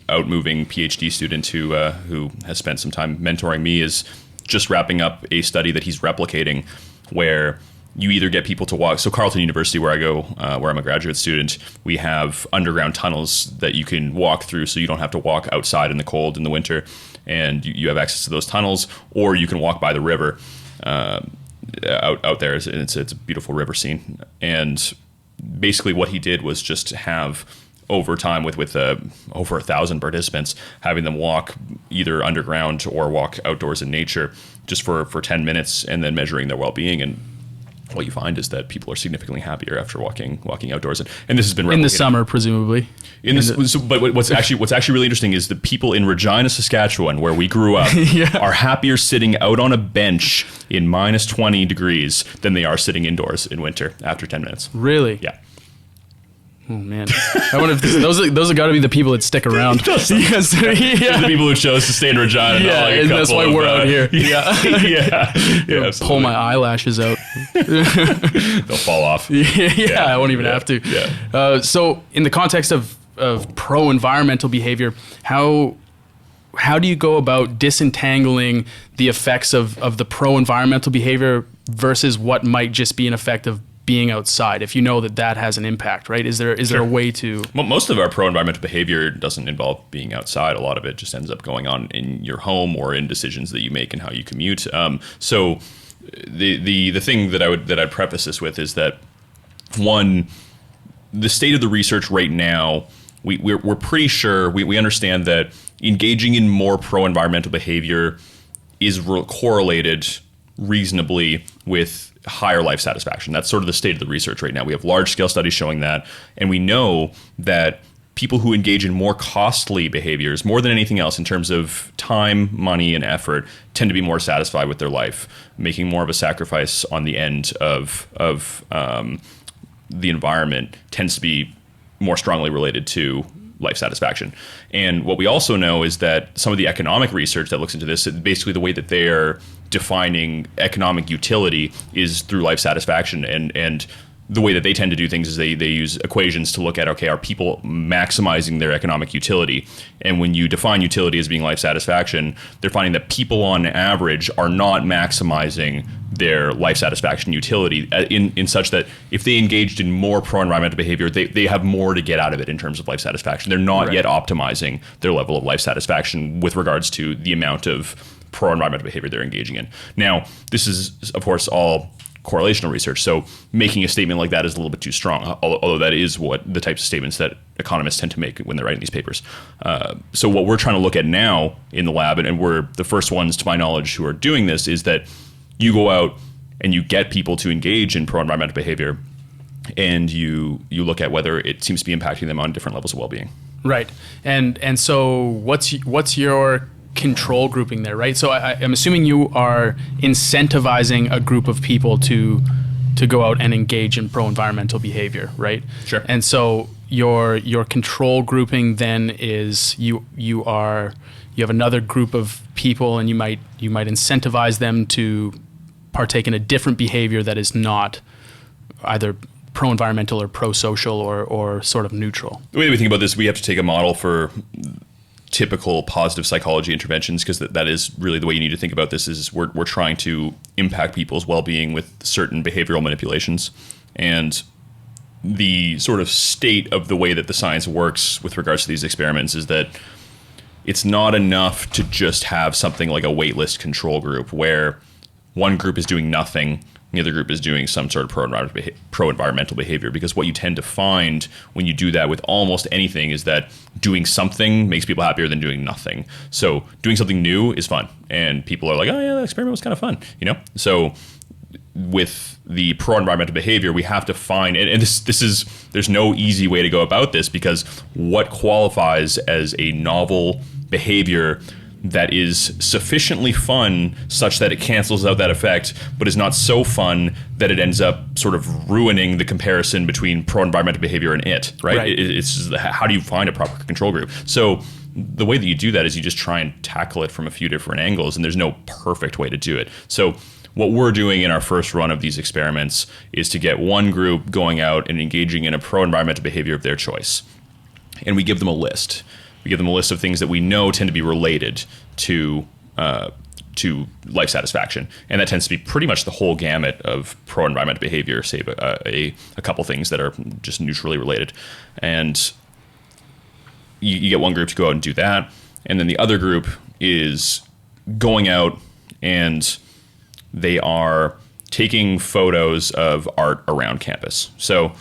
outmoving PhD student who has spent some time mentoring me is just wrapping up a study that he's replicating, where you either get people to walk. So Carleton University, where I go, where I'm a graduate student, we have underground tunnels that you can walk through, so you don't have to walk outside in the cold in the winter, and you have access to those tunnels, or you can walk by the river out there. It's a beautiful river scene. And basically what he did was just have, over time with over 1,000 participants, having them walk either underground or walk outdoors in nature just for 10 minutes, and then measuring their well-being. And what you find is that people are significantly happier after walking outdoors, and this has been replicated. In the summer, presumably. But what's actually really interesting is the people in Regina, Saskatchewan, where we grew up, are happier sitting out on a bench in minus 20 degrees than they are sitting indoors in winter after 10 minutes. Really? Yeah. Oh man, I wonder if those have got to be the people that stick around. Yes, the people who chose to stay in Regina. Yeah, and that's why we're out here. Yeah. Pull my eyelashes out. They'll fall off. Yeah, I won't even have to. Yeah. So, in the context of pro-environmental behavior, how do you go about disentangling the effects of the pro-environmental behavior versus what might just be an effect of being outside, if you know that has an impact, right? Is there a way to... Most of our pro-environmental behavior doesn't involve being outside. A lot of it just ends up going on in your home or in decisions that you make and how you commute. So the thing that I'd preface this with is that, one, the state of the research right now, we're pretty sure, we understand that engaging in more pro-environmental behavior is correlated reasonably with higher life satisfaction. That's sort of the state of the research right now. We have large-scale studies showing that, and we know that people who engage in more costly behaviors, more than anything else in terms of time, money, and effort, tend to be more satisfied with their life, making more of a sacrifice on the end of the environment tends to be more strongly related to life satisfaction. And what we also know is that some of the economic research that looks into this, basically the way that they're defining economic utility is through life satisfaction. And the way that they tend to do things is they use equations to look at, okay, are people maximizing their economic utility? And when you define utility as being life satisfaction, they're finding that people on average are not maximizing their life satisfaction utility in such that if they engaged in more pro-environmental behavior, they have more to get out of it in terms of life satisfaction. They're not yet optimizing their level of life satisfaction with regards to the amount of pro-environmental behavior they're engaging in. Now, this is, of course, all correlational research, so making a statement like that is a little bit too strong, although that is what the types of statements that economists tend to make when they're writing these papers. So what we're trying to look at now in the lab, and we're the first ones to my knowledge who are doing this, is that you go out and you get people to engage in pro-environmental behavior, and you look at whether it seems to be impacting them on different levels of well-being. Right. And so what's your control grouping there, right? So I'm assuming you are incentivizing a group of people to go out and engage in pro-environmental behavior, right? Sure. And so your control grouping then is you have another group of people, and you might incentivize them to partake in a different behavior that is not either pro-environmental or pro-social or sort of neutral. The way we think about this, we have to take a model for typical positive psychology interventions, because that is really the way you need to think about this. Is we're trying to impact people's well-being with certain behavioral manipulations, and the sort of state of the way that the science works with regards to these experiments is that it's not enough to just have something like a waitlist control group where one group is doing nothing the other group is doing some sort of pro-environmental behavior. Because what you tend to find when you do that with almost anything is that doing something makes people happier than doing nothing. So doing something new is fun, and people are like, oh yeah, that experiment was kind of fun, So with the pro-environmental behavior, we have to find, and this is, there's no easy way to go about this, because what qualifies as a novel behavior that is sufficiently fun such that it cancels out that effect, but is not so fun that it ends up sort of ruining the comparison between pro-environmental behavior and it, right? It's just, how do you find a proper control group? So the way that you do that is you just try and tackle it from a few different angles, and there's no perfect way to do it. So what we're doing in our first run of these experiments is to get one group going out and engaging in a pro-environmental behavior of their choice. And we give them a list. We give them a list of things that we know tend to be related to life satisfaction. And that tends to be pretty much the whole gamut of pro-environmental behavior, save a couple things that are just neutrally related. And you get one group to go out and do that. And then the other group is going out and they are taking photos of art around campus. So,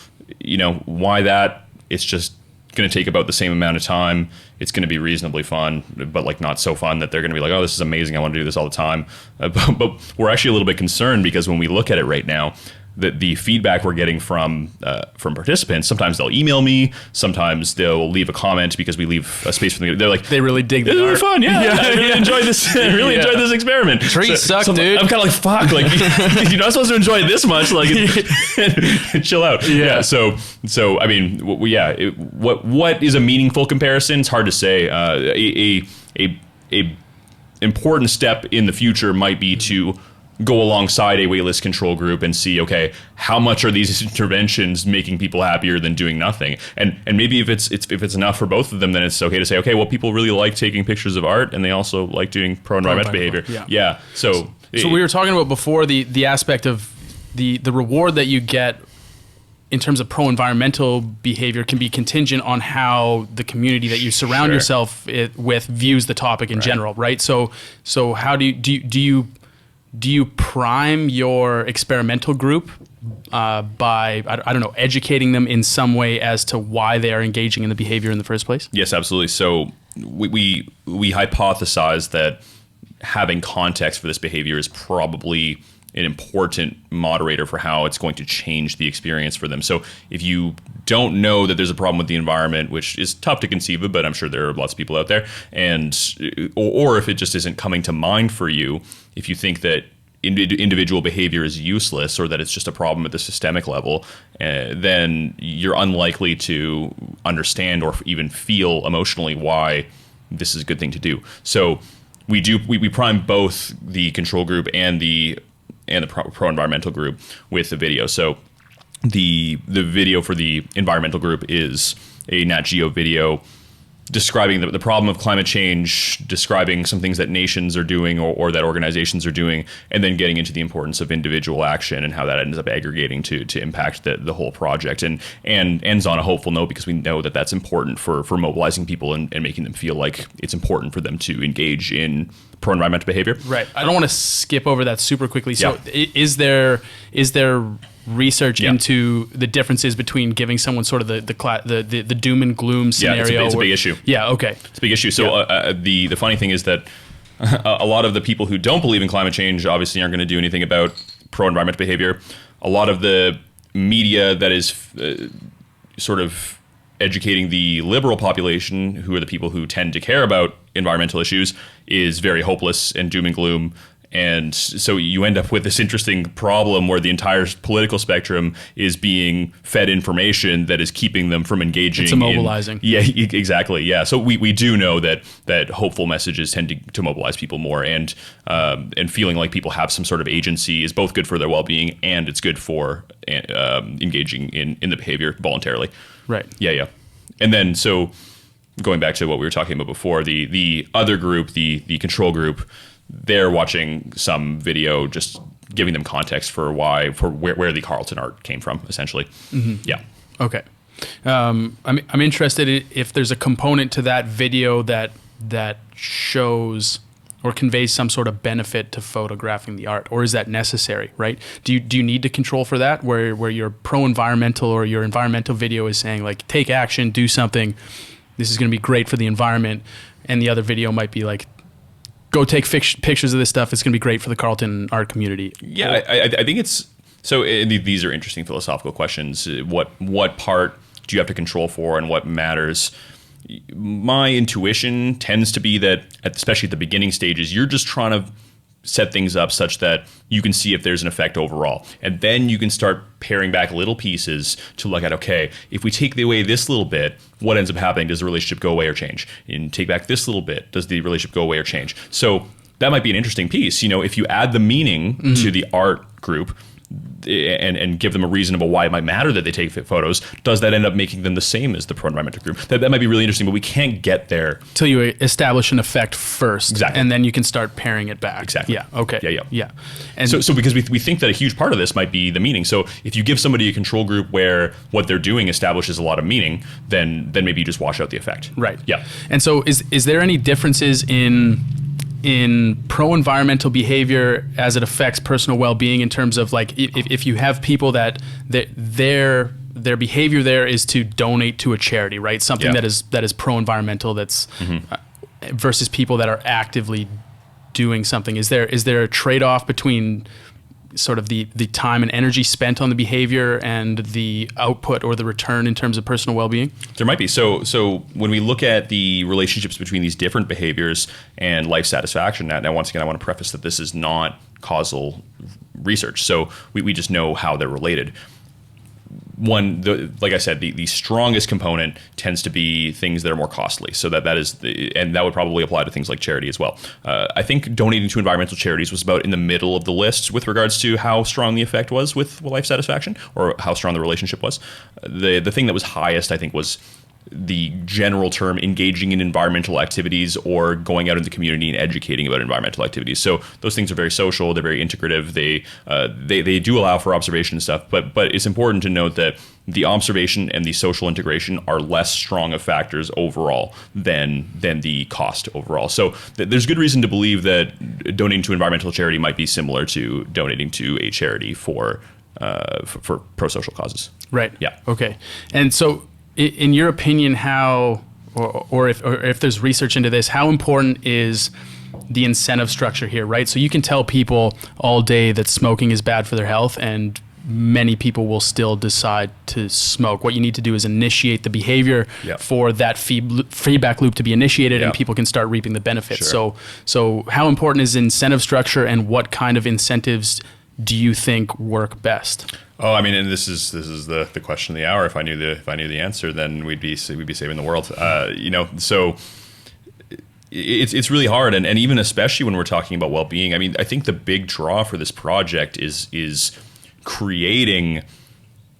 why that? It's just going to take about the same amount of time. It's going to be reasonably fun, but like not so fun that they're going to be like, oh, this is amazing, I want to do this all the time. But we're actually a little bit concerned, because when we look at it right now, the feedback we're getting from participants, sometimes they'll email me, sometimes they'll leave a comment because we leave a space for them. They're like, They really dig this the art. was fun, yeah. I really enjoyed this. I really enjoyed this experiment. Trees suck, dude. I'm kind of like, fuck, like you're not supposed to enjoy it this much, like chill out. Yeah. So I mean, what is a meaningful comparison? It's hard to say. A important step in the future might be to go alongside a waitlist control group and see, okay, how much are these interventions making people happier than doing nothing? And maybe if it's enough for both of them, then it's okay to say, okay, well, people really like taking pictures of art, and they also like doing pro-environmental behavior. Yeah. So we were talking about before the aspect of the reward that you get in terms of pro-environmental behavior can be contingent on how the community that you surround yourself with views the topic in general, right? So how do you prime your experimental group by, I don't know, educating them in some way as to why they are engaging in the behavior in the first place? Yes, absolutely. So we hypothesize that having context for this behavior is probably an important moderator for how it's going to change the experience for them. So if you don't know that there's a problem with the environment, which is tough to conceive of, but I'm sure there are lots of people out there, and or if it just isn't coming to mind for you, if you think that individual behavior is useless or that it's just a problem at the systemic level, then you're unlikely to understand or even feel emotionally why this is a good thing to do. So we prime both the control group and the pro-environmental group with the video. So the video for the environmental group is a Nat Geo video describing the problem of climate change, describing some things that nations are doing or that organizations are doing, and then getting into the importance of individual action and how that ends up aggregating to impact the whole project, and ends on a hopeful note, because we know that that's important for mobilizing people and making them feel like it's important for them to engage in pro-environmental behavior. Right. I don't want to skip over that super quickly. So is there research into the differences between giving someone sort of the doom and gloom scenario? Yeah, it's a big issue. Yeah, okay. It's a big issue. So the funny thing is that a lot of the people who don't believe in climate change obviously aren't going to do anything about pro-environmental behavior. A lot of the media that is sort of educating the liberal population, who are the people who tend to care about environmental issues, is very hopeless and doom and gloom. And so you end up with this interesting problem where the entire political spectrum is being fed information that is keeping them from engaging. It's immobilizing. Exactly. Yeah. So we do know that hopeful messages tend to mobilize people more, and feeling like people have some sort of agency is both good for their well-being, and it's good for engaging in the behavior voluntarily. Right. Yeah. And then, so going back to what we were talking about before, the other group, the control group, they're watching some video just giving them context for where the Carleton art came from, essentially. Mm-hmm. Yeah. Okay. I'm interested if there's a component to that video that shows or conveys some sort of benefit to photographing the art, or is that necessary, right? Do you need to control for that, where your pro-environmental or your environmental video is saying like, take action, do something, this is going to be great for the environment, and the other video might be like, go take pictures of this stuff, it's going to be great for the Carleton art community? Yeah, I think it's, so these are interesting philosophical questions. What part do you have to control for, and what matters? My intuition tends to be that, especially at the beginning stages, you're just trying to set things up such that you can see if there's an effect overall. And then you can start paring back little pieces to look at, okay, if we take away this little bit, what ends up happening? Does the relationship go away or change? And take back this little bit, does the relationship go away or change? So that might be an interesting piece. If you add the meaning to the art group, and give them a reason about why it might matter that they take photos, does that end up making them the same as the pro-environmental group? That might be really interesting, but we can't get there till you establish an effect first. Exactly. And then you can start paring it back. Exactly. Yeah. Okay. Yeah. And so because we think that a huge part of this might be the meaning. So if you give somebody a control group where what they're doing establishes a lot of meaning, then maybe you just wash out the effect. Right. Yeah. And so is there any differences in pro-environmental behavior as it affects personal well-being, in terms of like, if you have people that their behavior there is to donate to a charity, right? Something that is pro-environmental, that's versus people that are actively doing something. Is there a trade-off between sort of the time and energy spent on the behavior and the output or the return in terms of personal well-being? There might be. So when we look at the relationships between these different behaviors and life satisfaction, now once again, I want to preface that this is not causal research. So we just know how they're related. Like I said, the strongest component tends to be things that are more costly. So that is, and that would probably apply to things like charity as well. I think donating to environmental charities was about in the middle of the list with regards to how strong the effect was with life satisfaction, or how strong the relationship was. The thing that was highest, I think, was the general term engaging in environmental activities, or going out in the community and educating about environmental activities. So those things are very social, they're very integrative, they do allow for observation and stuff, but it's important to note that the observation and the social integration are less strong of factors overall than the cost overall. So there's good reason to believe that donating to environmental charity might be similar to donating to a charity for pro-social causes. Right. Yeah. Okay. And so, in your opinion, how, or if there's research into this, how important is the incentive structure here, right? So you can tell people all day that smoking is bad for their health, and many people will still decide to smoke. What you need to do is initiate the behavior for that feedback loop to be initiated, and people can start reaping the benefits. Sure. So how important is incentive structure, and what kind of incentives do you think work best? Oh, I mean, and this is the question of the hour. If I knew the answer, then we'd be saving the world. So it's really hard, and even especially when we're talking about well-being. I mean, I think the big draw for this project is creating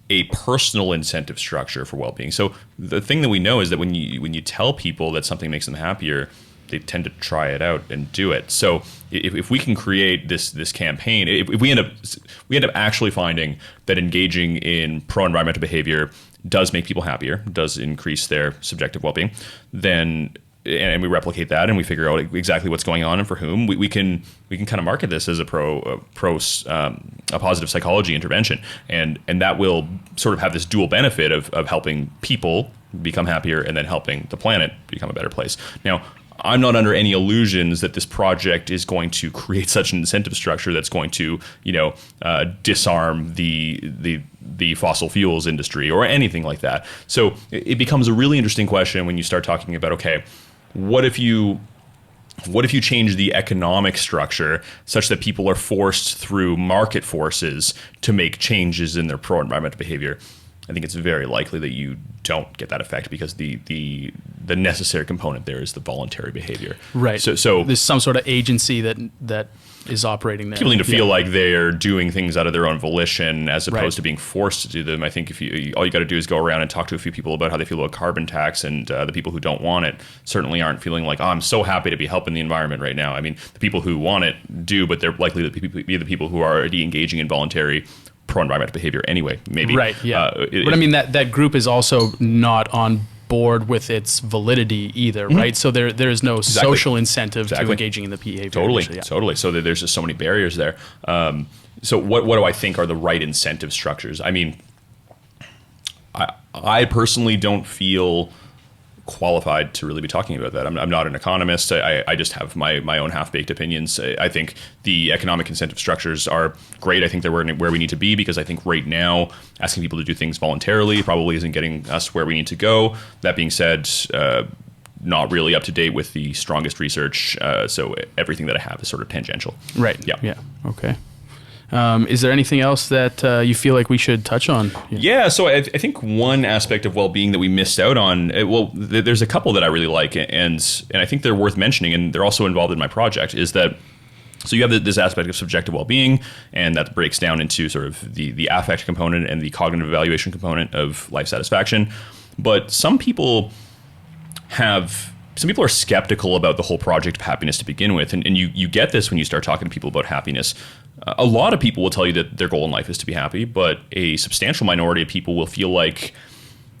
a personal incentive structure for well-being. So the thing that we know is that when you tell people that something makes them happier, they tend to try it out and do it. So if we can create this campaign, if we end up actually finding that engaging in pro-environmental behavior does make people happier, does increase their subjective well-being, then, and we replicate that and we figure out exactly what's going on and for whom, we can kind of market this as a positive psychology intervention, and that will sort of have this dual benefit of helping people become happier and then helping the planet become a better place. Now, I'm not under any illusions that this project is going to create such an incentive structure that's going to, disarm the fossil fuels industry or anything like that. So it becomes a really interesting question when you start talking about, okay, what if you change the economic structure such that people are forced through market forces to make changes in their pro-environmental behavior? I think it's very likely that you don't get that effect, because the necessary component there is the voluntary behavior. Right. So there's some sort of agency that is operating there. People need to feel like they're doing things out of their own volition as opposed Right. to being forced to do them. I think all you got to do is go around and talk to a few people about how they feel about carbon tax, and the people who don't want it certainly aren't feeling like, oh, I'm so happy to be helping the environment right now. I mean, the people who want it do, but they're likely to be the people who are already engaging in voluntary pro-environmental behavior anyway, maybe. Right, yeah. But I mean, that group is also not on bored with its validity either, right? So there is no social incentive to engaging in the behavior. Totally. So there's just so many barriers there. So what do I think are the right incentive structures? I mean, I personally don't feel qualified to really be talking about that. I'm not an economist. I just have my own half-baked opinions. I think the economic incentive structures are great. I think they're where we need to be, because I think right now asking people to do things voluntarily probably isn't getting us where we need to go. That being said, not really up to date with the strongest research. So everything that I have is sort of tangential. Right. Yeah. Okay. Is there anything else that you feel like we should touch on? Yeah, so I think one aspect of well-being that we missed out on, there's a couple that I really like, and I think they're worth mentioning, and they're also involved in my project, is that, so you have this aspect of subjective well-being, and that breaks down into sort of the affect component and the cognitive evaluation component of life satisfaction. But some people are skeptical about the whole project of happiness to begin with, and you get this when you start talking to people about happiness. A lot of people will tell you that their goal in life is to be happy, but a substantial minority of people will feel like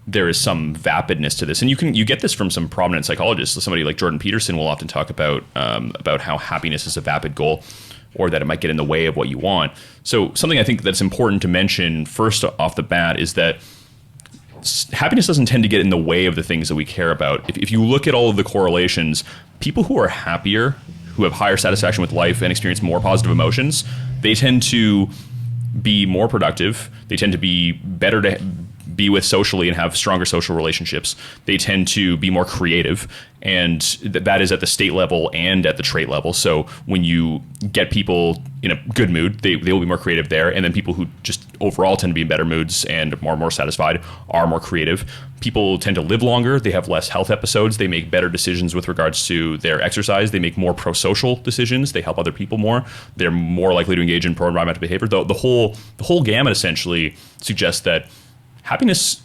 there is some vapidness to this. And you get this from some prominent psychologists. Somebody like Jordan Peterson will often talk about how happiness is a vapid goal, or that it might get in the way of what you want. So something I think that's important to mention first off the bat is that happiness doesn't tend to get in the way of the things that we care about. If you look at all of the correlations, people who are happier, who have higher satisfaction with life and experience more positive emotions, they tend to be more productive. They tend to be better to be with socially and have stronger social relationships. They tend to be more creative, and that is at the state level and at the trait level. So when you get people in a good mood, they will be more creative there. And then people who just overall tend to be in better moods and more satisfied are more creative. People tend to live longer. They have less health episodes. They make better decisions with regards to their exercise. They make more pro-social decisions. They help other people more. They're more likely to engage in pro-environmental behavior. The whole gamut essentially suggests that happiness,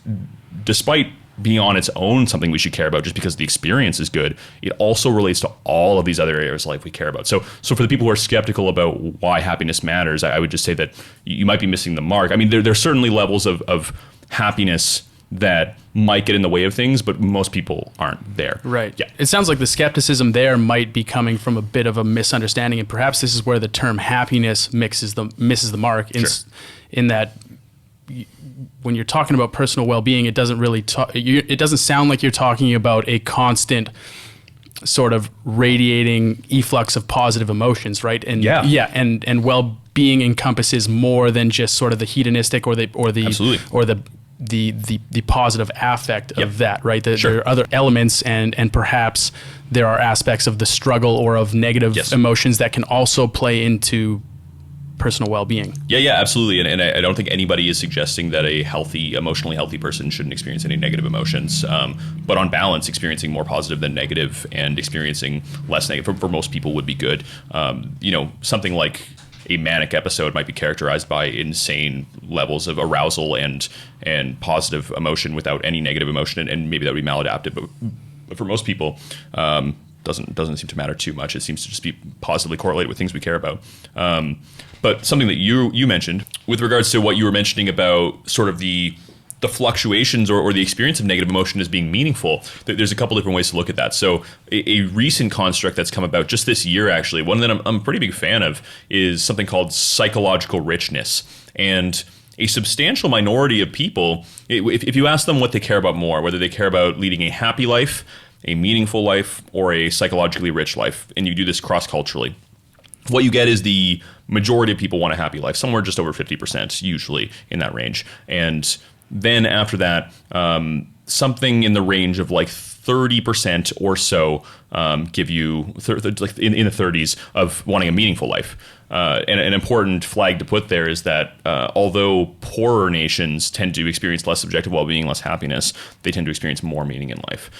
despite being on its own something we should care about just because the experience is good, it also relates to all of these other areas of life we care about. So for the people who are skeptical about why happiness matters, I would just say that you might be missing the mark. I mean, there are certainly levels of happiness that might get in the way of things, but most people aren't there. Right. Yeah. It sounds like the skepticism there might be coming from a bit of a misunderstanding, and perhaps this is where the term happiness misses the mark in that when you're talking about personal well-being, it doesn't really it doesn't sound like you're talking about a constant sort of radiating efflux of positive emotions, right? And and well-being encompasses more than just sort of the hedonistic or the positive affect of that, right? There are other elements, and perhaps there are aspects of the struggle or of negative emotions that can also play into personal well-being. Yeah, absolutely. And I don't think anybody is suggesting that a emotionally healthy person shouldn't experience any negative emotions. But on balance, experiencing more positive than negative and experiencing less negative for most people would be good. Something like a manic episode might be characterized by insane levels of arousal and positive emotion without any negative emotion, and maybe that would be maladaptive. But for most people, doesn't seem to matter too much. It seems to just be positively correlated with things we care about. But something that you mentioned with regards to what you were mentioning about sort of the fluctuations or the experience of negative emotion as being meaningful, there's a couple different ways to look at that. So a recent construct that's come about just this year, actually, one that I'm a pretty big fan of, is something called psychological richness. And a substantial minority of people, if you ask them what they care about more, whether they care about leading a happy life, a meaningful life, or a psychologically rich life, and you do this cross-culturally, what you get is the majority of people want a happy life, somewhere just over 50%, usually in that range. And then after that, something in the range of like 30% or so give you in the 30s of wanting a meaningful life. And an important flag to put there is that although poorer nations tend to experience less subjective well-being, less happiness, they tend to experience more meaning in life.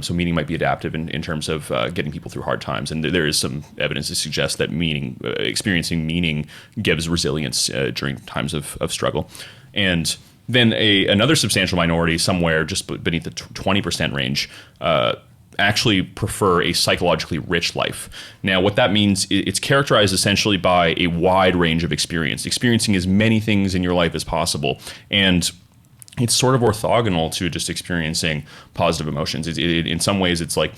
So meaning might be adaptive in terms of getting people through hard times. And there is some evidence to suggest that experiencing meaning gives resilience during times of struggle. And then another substantial minority, somewhere just beneath the 20% range, actually prefer a psychologically rich life. Now, what that means, it's characterized essentially by a wide range of experiencing as many things in your life as possible. And it's sort of orthogonal to just experiencing positive emotions. In some ways, it's like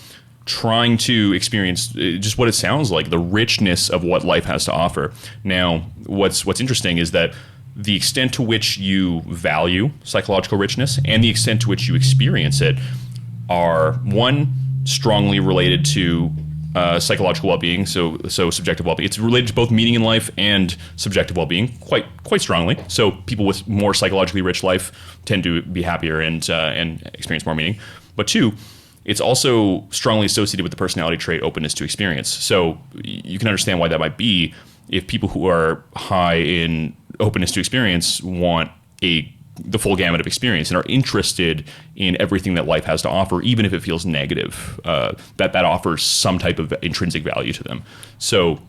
trying to experience just what it sounds like, the richness of what life has to offer. Now, what's interesting is that the extent to which you value psychological richness and the extent to which you experience it are, one, strongly related to psychological well-being, so subjective well-being. It's related to both meaning in life and subjective well-being quite strongly. So people with more psychologically rich life tend to be happier and experience more meaning. But two, it's also strongly associated with the personality trait openness to experience. So you can understand why that might be if people who are high in openness to experience want the full gamut of experience and are interested in everything that life has to offer, even if it feels negative, that offers some type of intrinsic value to them. So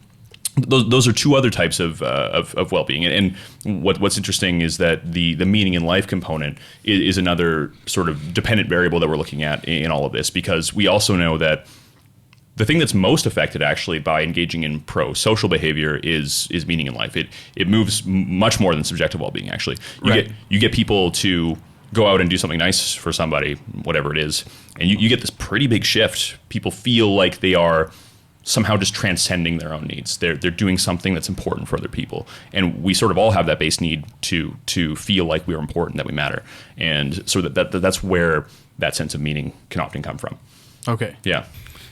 those are two other types of well-being. And what's interesting is that the meaning in life component is another sort of dependent variable that we're looking at in all of this, because we also know that the thing that's most affected actually by engaging in pro-social behavior is meaning in life. It moves much more than subjective well-being, actually. You get people to go out and do something nice for somebody, whatever it is, and you get this pretty big shift. People feel like they are somehow just transcending their own needs. They're doing something that's important for other people. And we sort of all have that base need to feel like we're important, that we matter. And so that's where that sense of meaning can often come from. Okay. Yeah.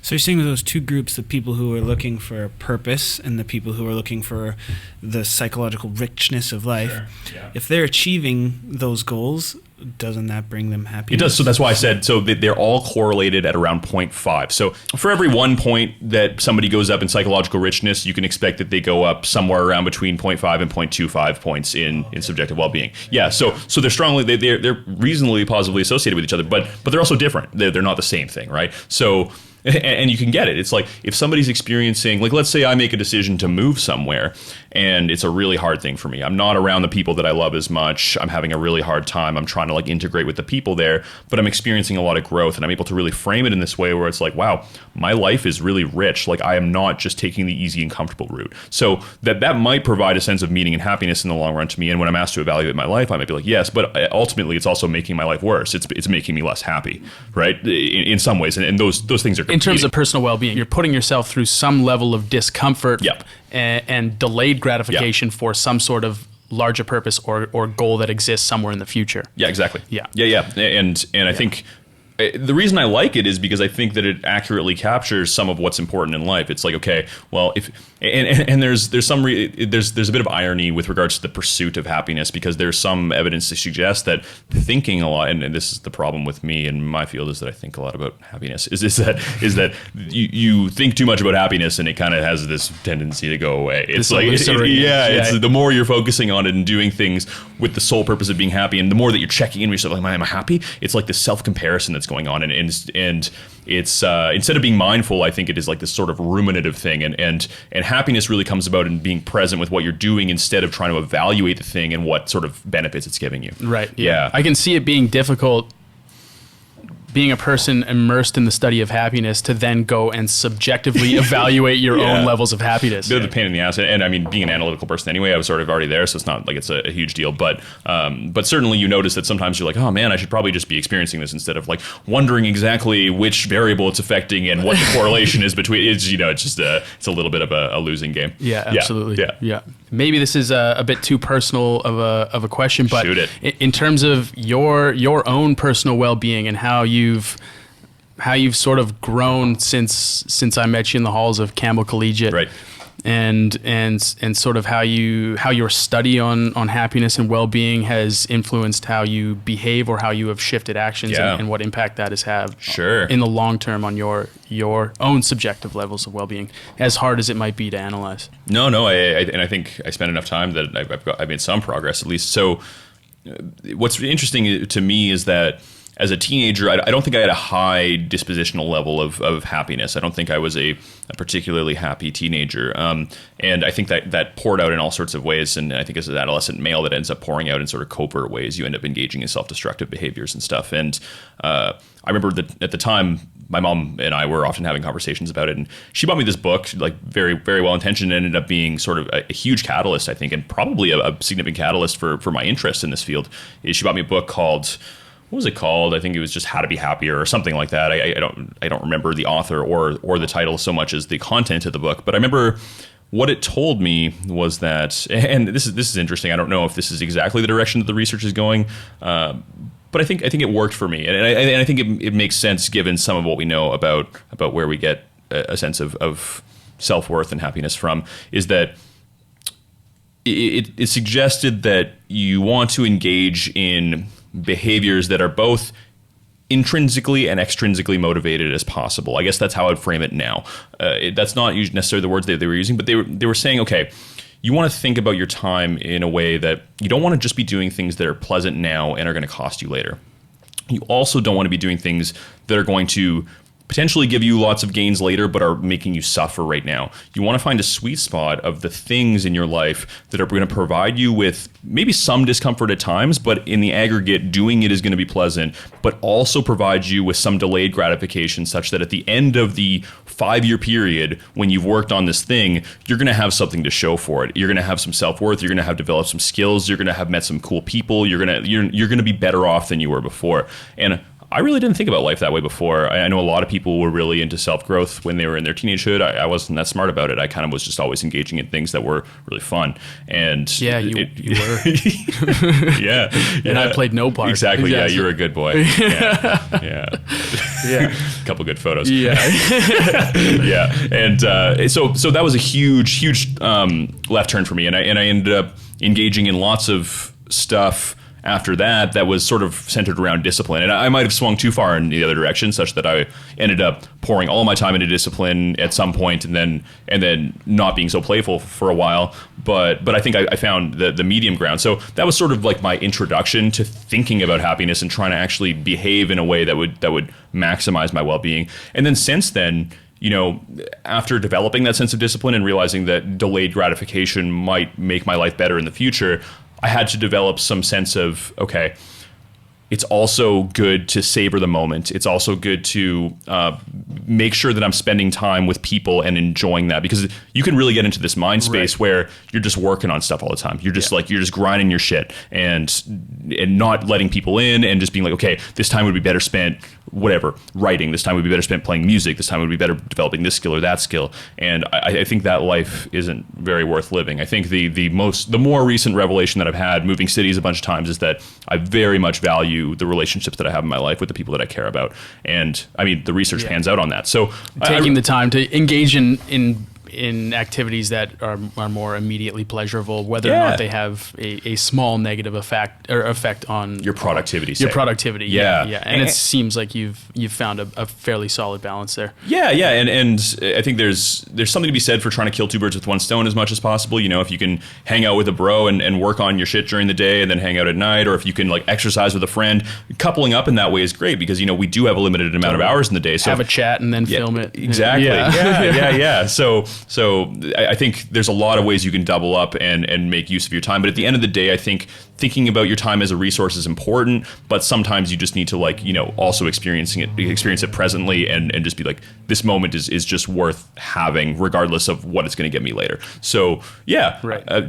So you're saying those two groups, the people who are looking for purpose and the people who are looking for the psychological richness of life, Sure. Yeah. If they're achieving those goals, doesn't that bring them happiness? It does. So that's why I said, so they're all correlated at around 0.5. So for every 1 point that somebody goes up in psychological richness, you can expect that they go up somewhere around between 0.5 and 0.25 points in subjective well-being. Yeah. So they're strongly, they're reasonably positively associated with each other, but they're also different. They're not the same thing, right? So, and you can get it. It's like if somebody's experiencing, like let's say I make a decision to move somewhere and it's a really hard thing for me. I'm not around the people that I love as much. I'm having a really hard time. I'm trying to like integrate with the people there, but I'm experiencing a lot of growth, and I'm able to really frame it in this way where it's like, wow, my life is really rich. Like I am not just taking the easy and comfortable route. So that might provide a sense of meaning and happiness in the long run to me. And when I'm asked to evaluate my life, I might be like, yes, but ultimately it's also making my life worse. It's making me less happy, right? In some ways. And those things are in terms of personal well-being, you're putting yourself through some level of discomfort. Yep. and delayed gratification for some sort of larger purpose or goal that exists somewhere in the future. Yeah, exactly. Yeah. And I think the reason I like it is because I think that it accurately captures some of what's important in life. It's like, okay, well, if there's a bit of irony with regards to the pursuit of happiness, because there's some evidence to suggest that thinking a lot, and this is the problem with me and my field, is that I think a lot about happiness. Is that you think too much about happiness and it kind of has this tendency to go away. It's like it's the more you're focusing on it and doing things with the sole purpose of being happy, and the more that you're checking in with yourself, like, am I happy? It's like this self-comparison that's going on, and it's instead of being mindful, I think it is like this sort of ruminative thing, and happiness really comes about in being present with what you're doing instead of trying to evaluate the thing and what sort of benefits it's giving you. Right. Yeah. I can see it being difficult, being a person immersed in the study of happiness, to then go and subjectively evaluate your own levels of happiness. Bit of a pain in the ass, and I mean, being an analytical person anyway, I was sort of already there, so it's not like it's a huge deal. But certainly, you notice that sometimes you're like, oh man, I should probably just be experiencing this instead of like wondering exactly which variable it's affecting and what the correlation is between. It's just it's a little bit of a losing game. Yeah, absolutely. Yeah. Maybe this is a bit too personal of a question, but shoot it. In terms of your own personal well-being and how you've sort of grown since I met you in the halls of Campbell Collegiate, right? And sort of how your study on happiness and well-being has influenced how you behave or how you have shifted actions and what impact that has had in the long term on your own subjective levels of well-being, as hard as it might be to analyze. No, I think I spent enough time that I've made some progress at least. So what's interesting to me is that as a teenager, I don't think I had a high dispositional level of happiness. I don't think I was a particularly happy teenager. And I think that poured out in all sorts of ways. And I think as an adolescent male, that ends up pouring out in sort of covert ways. You end up engaging in self-destructive behaviors and stuff. And I remember that at the time, my mom and I were often having conversations about it. And she bought me this book, like very, very well-intentioned, and ended up being sort of a huge catalyst, I think, and probably a significant catalyst for my interest in this field. She bought me a book called... What was it called? I think it was just How to Be Happier or something like that. I don't remember the author or the title so much as the content of the book. But I remember what it told me was that, and this is interesting. I don't know if this is exactly the direction that the research is going, but I think it worked for me, and I think it makes sense given some of what we know about where we get a sense of self-worth and happiness from. Is that it suggested that you want to engage in behaviors that are both intrinsically and extrinsically motivated as possible. I guess that's how I'd frame it now. That's not necessarily the words they were using, but they were saying, okay, you want to think about your time in a way that you don't want to just be doing things that are pleasant now and are going to cost you later. You also don't want to be doing things that are going to potentially give you lots of gains later, but are making you suffer right now. You want to find a sweet spot of the things in your life that are going to provide you with maybe some discomfort at times, but in the aggregate, doing it is going to be pleasant, but also provide you with some delayed gratification such that at the end of the 5-year period, when you've worked on this thing, you're going to have something to show for it. You're going to have some self-worth. You're going to have developed some skills. You're going to have met some cool people. You're going to be better off than you were before. And I really didn't think about life that way before. I know a lot of people were really into self-growth when they were in their teenagehood. I wasn't that smart about it. I kind of was just always engaging in things that were really fun. And yeah, you were. yeah. And I played no part. Exactly. Yeah, you were a good boy. Yeah. A couple good photos. Yeah. Yeah. And so that was a huge left turn for me. And I ended up engaging in lots of stuff after that was sort of centered around discipline. And I might have swung too far in the other direction, such that I ended up pouring all my time into discipline at some point and then not being so playful for a while. But I think I found the medium ground. So that was sort of like my introduction to thinking about happiness and trying to actually behave in a way that would maximize my well-being. And then since then, you know, after developing that sense of discipline and realizing that delayed gratification might make my life better in the future, I had to develop some sense of, okay, it's also good to savor the moment. It's also good to make sure that I'm spending time with people and enjoying that, because you can really get into this mind space where you're just working on stuff all the time. You're just you're just grinding your shit and not letting people in and just being like, okay, this time would be better spent writing. This time would be better spent playing music. This time would be better developing this skill or that skill. And I think that life isn't very worth living. I think the more recent revelation that I've had moving cities a bunch of times is that I very much value the relationships that I have in my life with the people that I care about. And I mean, the research pans out on that. So taking the time to engage in activities that are more immediately pleasurable, whether or not they have a small negative effect on your productivity. Productivity. Yeah. And it seems like you've found a fairly solid balance there. Yeah. And I think there's something to be said for trying to kill two birds with one stone as much as possible. You know, if you can hang out with a bro and work on your shit during the day and then hang out at night, or if you can like exercise with a friend, coupling up in that way is great, because, you know, we do have a limited amount of hours in the day. So have a chat and then film it. Exactly. Yeah. So I think there's a lot of ways you can double up and make use of your time. But at the end of the day, I think thinking about your time as a resource is important, but sometimes you just need to, like, you know, also experience it presently and just be like, this moment is just worth having regardless of what it's going to get me later. So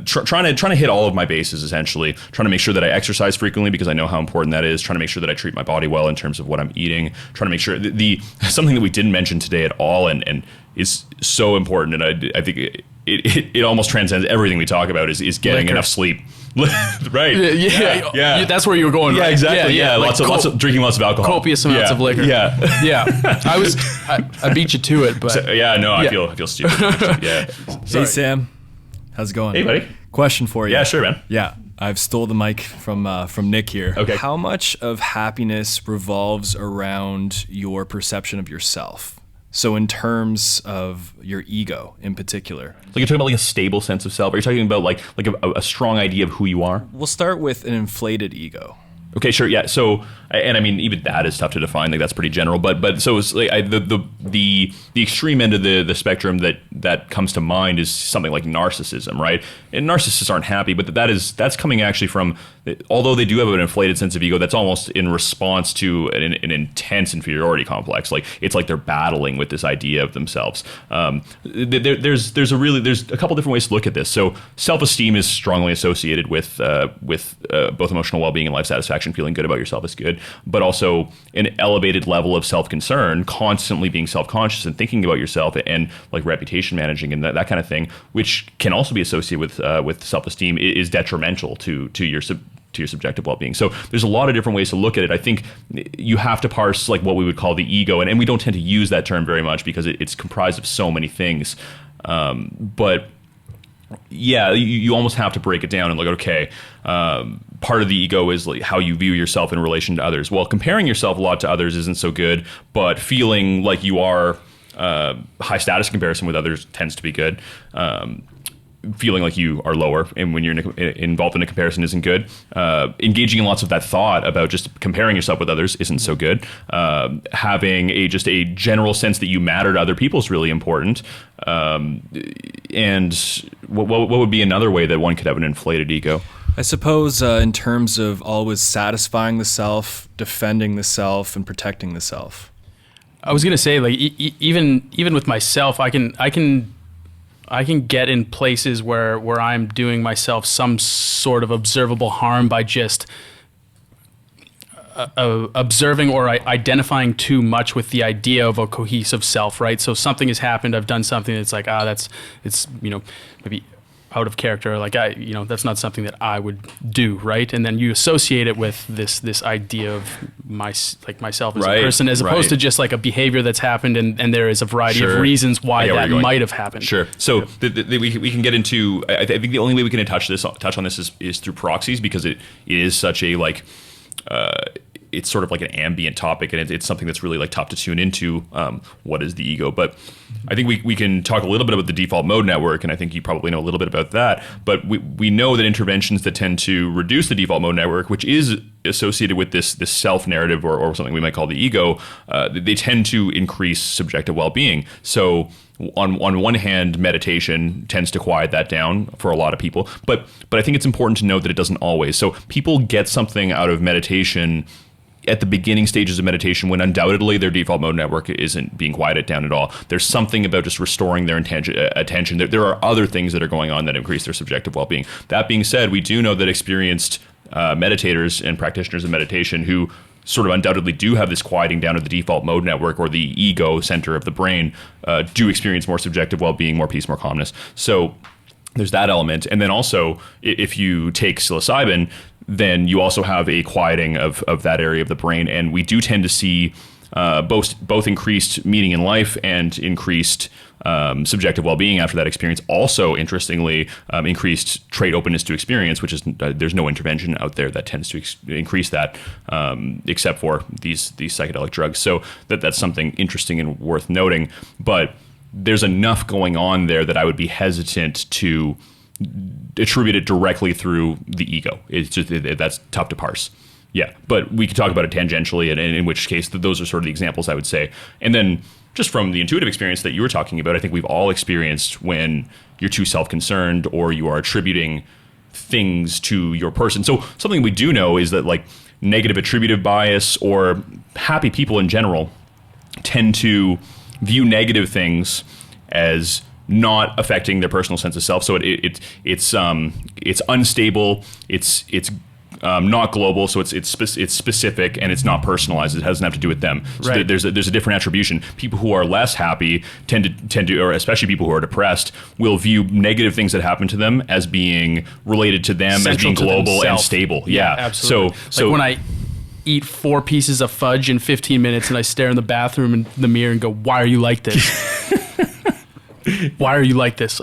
trying to hit all of my bases, essentially trying to make sure that I exercise frequently, because I know how important that is, trying to make sure that I treat my body well in terms of what I'm eating, trying to make sure something that we didn't mention today at all and is so important, and I think it almost transcends everything we talk about, is getting enough sleep. Right. Yeah. That's where you were going. Yeah, right? exactly. Yeah. Like lots of drinking lots of alcohol. Copious amounts of liquor. Yeah. I beat you to it, but I feel stupid. Yeah. Hey Sam, how's it going? Hey buddy. Question for you. Yeah, sure, man. Yeah, I've stole the mic from Nick here. Okay. How much of happiness revolves around your perception of yourself? So in terms of your ego in particular. Like you're talking about like a stable sense of self? Are you talking about like a strong idea of who you are? We'll start with an inflated ego. Okay, sure, yeah. So, and I mean, even that is tough to define. Like that's pretty general. But so it's like the extreme end of the spectrum that comes to mind is something like narcissism, right? And narcissists aren't happy, but that's coming actually from, although they do have an inflated sense of ego, that's almost in response to an intense inferiority complex. Like it's like they're battling with this idea of themselves. There's a couple different ways to look at this. So self-esteem is strongly associated with both emotional well-being and life satisfaction. Feeling good about yourself is good, but also an elevated level of self-concern, constantly being self-conscious and thinking about yourself, and like reputation managing and that kind of thing, which can also be associated with self-esteem, is detrimental to your subjective well-being. So there's a lot of different ways to look at it. I think you have to parse like what we would call the ego, and we don't tend to use that term very much because it's comprised of so many things. But yeah, you almost have to break it down and look at, okay, part of the ego is like how you view yourself in relation to others. Well, comparing yourself a lot to others isn't so good, but feeling like you are high status comparison with others tends to be good. Feeling like you are lower and when you're involved in a comparison isn't good. Engaging in lots of that thought about just comparing yourself with others isn't so good. Having just a general sense that you matter to other people is really important. And what would be another way that one could have an inflated ego? I suppose in terms of always satisfying the self, defending the self, and protecting the self. I was gonna say, like, even with myself, I can get in places where I'm doing myself some sort of observable harm by just observing or identifying too much with the idea of a cohesive self, right? So something has happened, I've done something that's like, it's maybe out of character, like that's not something that I would do, right? And then you associate it with this idea of myself as a person, as opposed to just like a behavior that's happened, and there is a variety of reasons why that might have happened. Sure. So we can get into. I think the only way we can touch on this is through proxies, because it is such a like. It's sort of like an ambient topic, and it's something that's really like tough to tune into. What is the ego? But I think we can talk a little bit about the default mode network, and I think you probably know a little bit about that. But we know that interventions that tend to reduce the default mode network, which is associated with this self-narrative or something we might call the ego, they tend to increase subjective well-being. So on one hand, meditation tends to quiet that down for a lot of people, but I think it's important to note that it doesn't always. So people get something out of meditation at the beginning stages of meditation when undoubtedly their default mode network isn't being quieted down at all. There's something about just restoring their attention. There are other things that are going on that increase their subjective well-being. That being said, we do know that experienced meditators and practitioners of meditation who sort of undoubtedly do have this quieting down of the default mode network or the ego center of the brain do experience more subjective well-being, more peace, more calmness. So there's that element. And then also, if you take psilocybin, then you also have a quieting of that area of the brain. And we do tend to see both increased meaning in life and increased subjective well-being after that experience. Also, interestingly, increased trait openness to experience, which is there's no intervention out there that tends to increase that, except for these psychedelic drugs. So that's something interesting and worth noting. But there's enough going on there that I would be hesitant to attribute it directly through the ego. It's just that's tough to parse. Yeah, but we could talk about it tangentially, and in which case those are sort of the examples I would say. And then just from the intuitive experience that you were talking about, I think we've all experienced when you're too self-concerned or you are attributing things to your person. So something we do know is that like negative attributive bias or happy people in general tend to view negative things as not affecting their personal sense of self. So it's unstable. It's not global. So it's specific and it's not personalized. It doesn't have to do with them. So right. there's a different attribution. People who are less happy tend to, or especially people who are depressed, will view negative things that happen to them as being related to them, Central as being global and themselves. stable. Yeah, absolutely. So like when I eat 4 pieces of fudge in 15 minutes and I stare in the bathroom in the mirror and go, why are you like this? Why are you like this?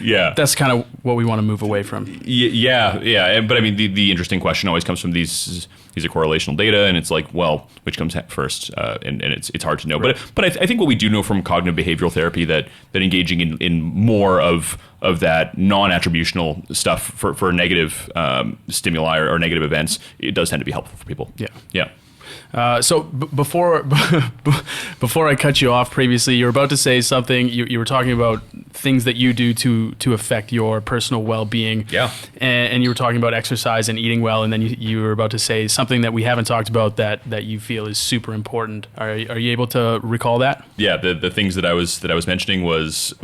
Yeah. That's kind of what we want to move away from. Yeah. But I mean, the interesting question always comes from these these are correlational data, and it's like, well, which comes first? And it's hard to know. Right. But I think what we do know from cognitive behavioral therapy that engaging in more of that non-attributional stuff for negative stimuli or negative events, it does tend to be helpful for people. Yeah. So before I cut you off previously, you were about to say something. You were talking about things that you do to affect your personal well-being. Yeah. And you were talking about exercise and eating well, and then you were about to say something that we haven't talked about that you feel is super important. Are you able to recall that? Yeah. The things that I was mentioning was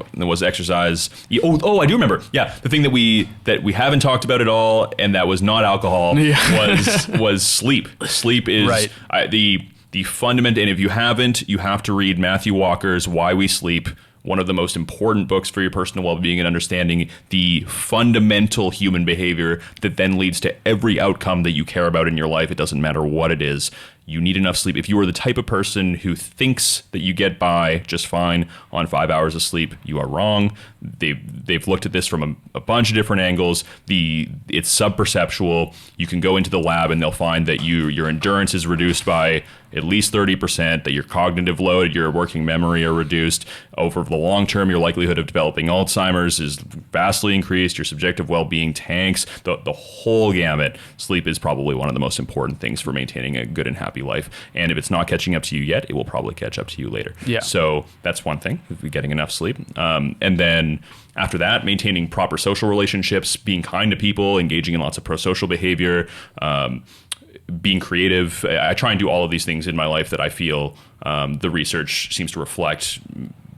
exercise. Oh, I do remember. Yeah. The thing that we haven't talked about at all, and that was not alcohol, was sleep. Sleep is right. The fundament, and if you haven't, you have to read Matthew Walker's Why We Sleep, one of the most important books for your personal well-being and understanding the fundamental human behavior that then leads to every outcome that you care about in your life. It doesn't matter what it is. You need enough sleep. If you are the type of person who thinks that you get by just fine on 5 hours of sleep, you are wrong. They've looked at this from a bunch of different angles. It's subperceptual. You can go into the lab and they'll find that your endurance is reduced by at least 30%, that your cognitive load, your working memory are reduced. Over the long term, your likelihood of developing Alzheimer's is vastly increased. Your subjective well-being tanks. The whole gamut. Sleep is probably one of the most important things for maintaining a good and happy life. And if it's not catching up to you yet, it will probably catch up to you later. Yeah. So that's one thing, getting enough sleep. And then after that, maintaining proper social relationships, being kind to people, engaging in lots of pro-social behavior, being creative. I try and do all of these things in my life that I feel the research seems to reflect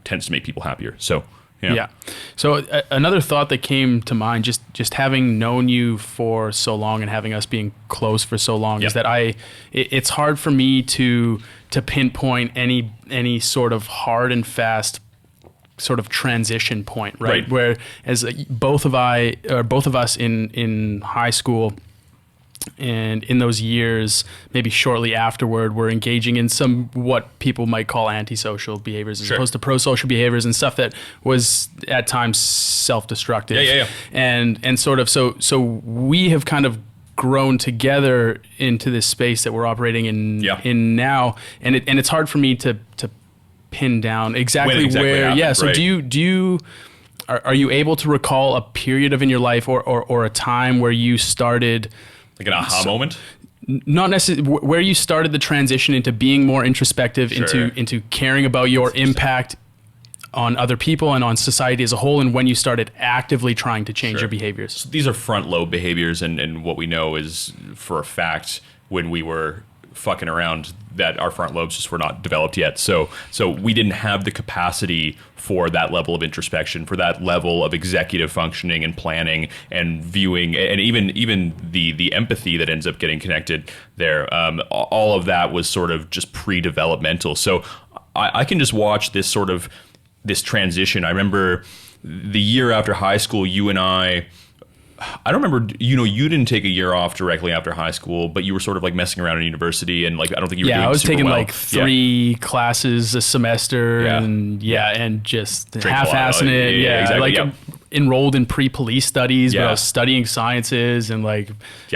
tends to make people happier. So yeah. So another thought that came to mind, just having known you for so long and having us being close for so long, is that it's hard for me to pinpoint any sort of hard and fast sort of transition point, right? Where as both of us in high school and in those years, maybe shortly afterward, we're engaging in some what people might call antisocial behaviors as opposed to pro-social behaviors and stuff that was at times self-destructive. Yeah. And sort of so we have kind of grown together into this space that we're operating in now, and it's hard for me to pin down exactly where. Happened, So right. do you are you able to recall a period in your life or a time where you started, like an aha moment? Not necessarily, where you started the transition into being more introspective, into caring about your impact on other people and on society as a whole, and when you started actively trying to change your behaviors? So these are front lobe behaviors, and what we know is for a fact when we were fucking around that our front lobes just were not developed yet. So we didn't have the capacity for that level of introspection, for that level of executive functioning and planning and viewing, and even the empathy that ends up getting connected there. All of that was sort of just pre-developmental. So I can just watch this transition. I remember the year after high school, you and I don't remember, you didn't take a year off directly after high school, but you were sort of like messing around in university, and like I don't think you were doing I was super taking well. like 3 classes a semester, and just Drink half-assing it. Exactly. Enrolled in pre-police studies, but I Yeah. was studying sciences and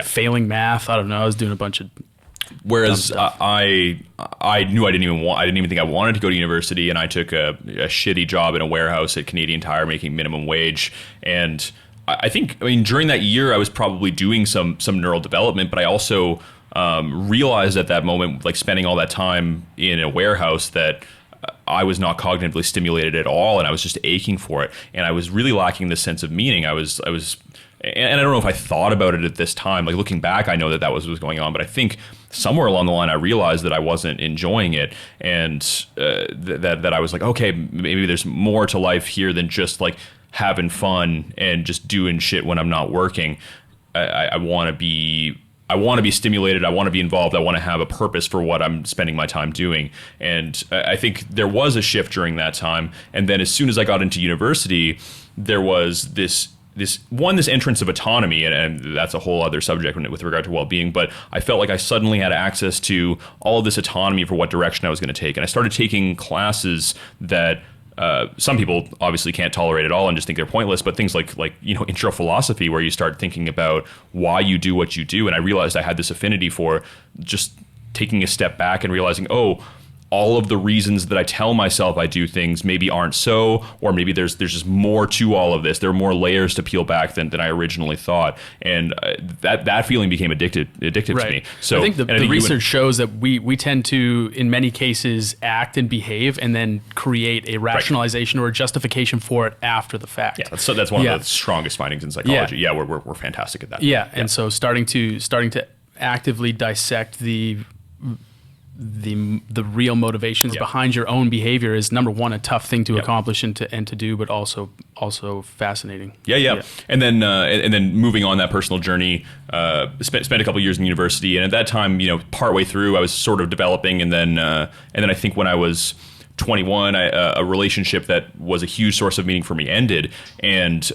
failing math. I don't know. I was doing a bunch of. Whereas I knew I didn't even think I wanted to go to university, and I took a shitty job in a warehouse at Canadian Tire making minimum wage. And I think during that year I was probably doing some neural development, but I also realized at that moment, like spending all that time in a warehouse, that I was not cognitively stimulated at all, and I was just aching for it, and I was really lacking this sense of meaning. I was, and I don't know if I thought about it at this time. Like looking back, I know that was what was going on, but I think somewhere along the line I realized that I wasn't enjoying it, and that I was like, okay, maybe there's more to life here than just like having fun and just doing shit when I'm not working. I want to be stimulated. I want to be involved. I want to have a purpose for what I'm spending my time doing. And I think there was a shift during that time. And then as soon as I got into university, there was this entrance of autonomy, and that's a whole other subject with regard to well-being, but I felt like I suddenly had access to all of this autonomy for what direction I was going to take. And I started taking classes that some people obviously can't tolerate it all and just think they're pointless, but things like intro philosophy, where you start thinking about why you do what you do. And I realized I had this affinity for just taking a step back and realizing, all of the reasons that I tell myself I do things maybe aren't so, or maybe there's just more to all of this. There are more layers to peel back than I originally thought, and that feeling became addictive to me. So I think the research shows that we tend to, in many cases, act and behave, and then create a rationalization or a justification for it after the fact. Yeah, that's one of the strongest findings in psychology. Yeah, we're fantastic at that. Yeah, and so starting to actively dissect the real motivations behind your own behavior is, number one, a tough thing to accomplish and to do, but also fascinating. Yeah. And then moving on that personal journey, spent a couple years in university, and at that time, partway through, I was sort of developing, and then I think when I was 21, a relationship that was a huge source of meaning for me ended, and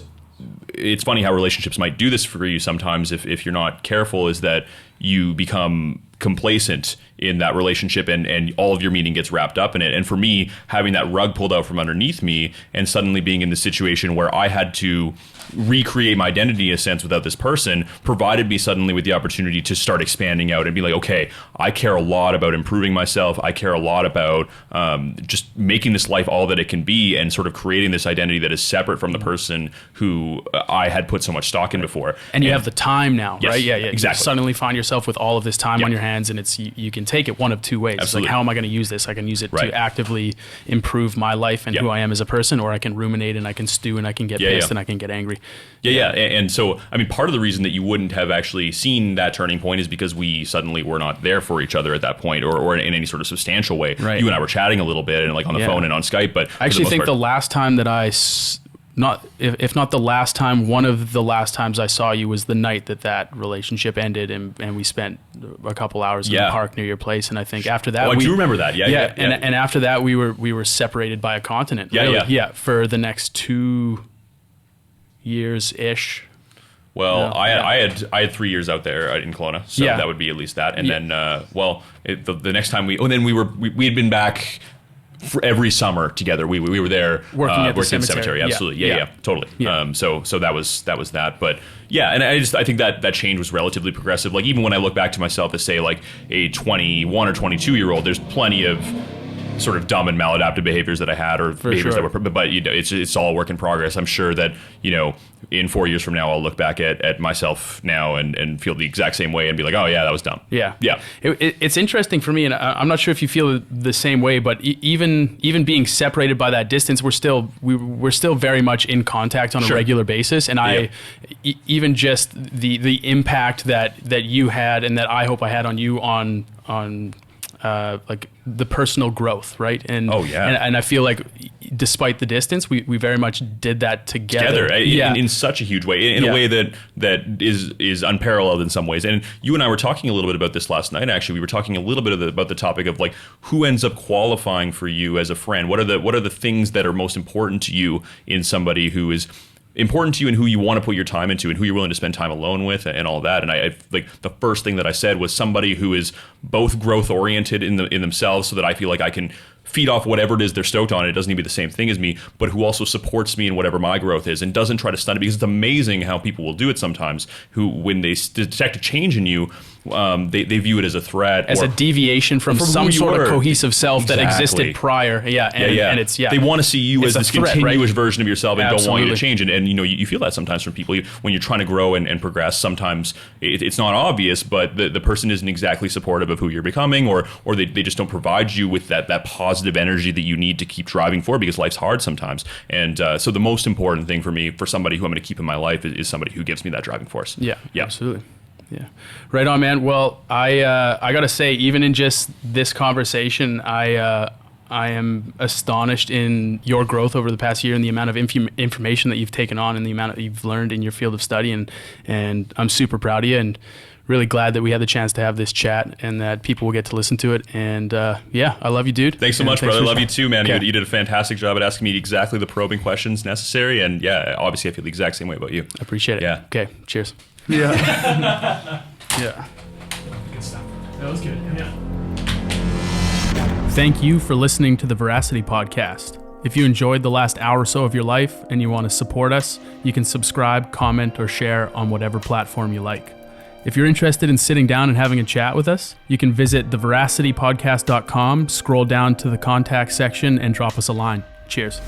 it's funny how relationships might do this for you sometimes if you're not careful, is that you become complacent in that relationship and all of your meaning gets wrapped up in it. And for me, having that rug pulled out from underneath me and suddenly being in the situation where I had to recreate my identity in a sense without this person provided me suddenly with the opportunity to start expanding out and be like, okay, I care a lot about improving myself. I care a lot about just making this life all that it can be and sort of creating this identity that is separate from the person who I had put so much stock in before. And you have the time now, yes, right? Yeah, exactly. You suddenly find yourself with all of this time on your hands, and it's you can take it one of two ways. Absolutely. It's like, how am I going to use this? I can use it to actively improve my life and who I am as a person, or I can ruminate and I can stew and I can get pissed and I can get angry. Yeah. And so, I mean, part of the reason that you wouldn't have actually seen that turning point is because we suddenly were not there for each other at that point, or in any sort of substantial way. Right. You and I were chatting a little bit and like on the phone and on Skype, but I actually think the last time that if not the last time, one of the last times I saw you was the night that relationship ended, and we spent a couple hours in the park near your place. And I think after that, I do remember that. Yeah. And after that, we were separated by a continent. Yeah, for the next 2 years ish. Well, I had 3 years out there in Kelowna, so that would be at least that. And then, the next time we had been back for every summer together. We were there working at the cemetery. Absolutely. Yeah, totally. Yeah. So that was that. But yeah, and I think that change was relatively progressive. Like, even when I look back to myself as, say, like a 21 or 22-year-old, there's plenty of sort of dumb and maladaptive behaviors that I had, or behaviors that were, but it's all a work in progress. I'm sure that, in 4 years from now, I'll look back at myself now and feel the exact same way and be like, oh yeah, that was dumb. Yeah. It's interesting for me, and I'm not sure if you feel the same way, but even being separated by that distance, we're still very much in contact on a regular basis. And I even just the impact that you had, and that I hope I had on you on like the personal growth, right? And and I feel like despite the distance, we very much did that together. In such a huge way, in a way that is unparalleled in some ways. And you and I were talking a little bit about this last night. Actually, we were talking a little bit about the topic of, like, who ends up qualifying for you as a friend. What are the things that are most important to you in somebody who is important to you and who you want to put your time into and who you're willing to spend time alone with and all that. And I like the first thing that I said was somebody who is both growth oriented in themselves, so that I feel like I can feed off whatever it is they're stoked on. It doesn't need to be the same thing as me, but who also supports me in whatever my growth is and doesn't try to stunt it, because it's amazing how people will do it sometimes, who, when they detect a change in you, they view it as a threat, as a deviation from some sort of cohesive self that existed prior. And it's they want to see you as this threat, continuous version of yourself and don't want you to change. And you feel that sometimes from people when you're trying to grow and progress. Sometimes it's not obvious, but the person isn't exactly supportive of who you're becoming, or they just don't provide you with that positive energy that you need to keep driving for, because life's hard sometimes. And so the most important thing for me, for somebody who I'm going to keep in my life, is somebody who gives me that driving force. Yeah. Absolutely. Yeah. Right on, man. Well, I got to say, even in just this conversation, I am astonished in your growth over the past year, and the amount of information that you've taken on and the amount that you've learned in your field of study. And I'm super proud of you, and really glad that we had the chance to have this chat and that people will get to listen to it. And I love you, dude. Thanks so much, brother. I love you too, man. Okay. You did a fantastic job at asking me exactly the probing questions necessary. And obviously I feel the exact same way about you. I appreciate it. Yeah. Okay. Cheers. Yeah. Yeah. Good stuff. That was good. Yeah. Thank you for listening to the Veracity podcast. If you enjoyed the last hour or so of your life and you want to support us, you can subscribe, comment, or share on whatever platform you like. If you're interested in sitting down and having a chat with us, you can visit theveracitypodcast.com, scroll down to the contact section, and drop us a line. Cheers.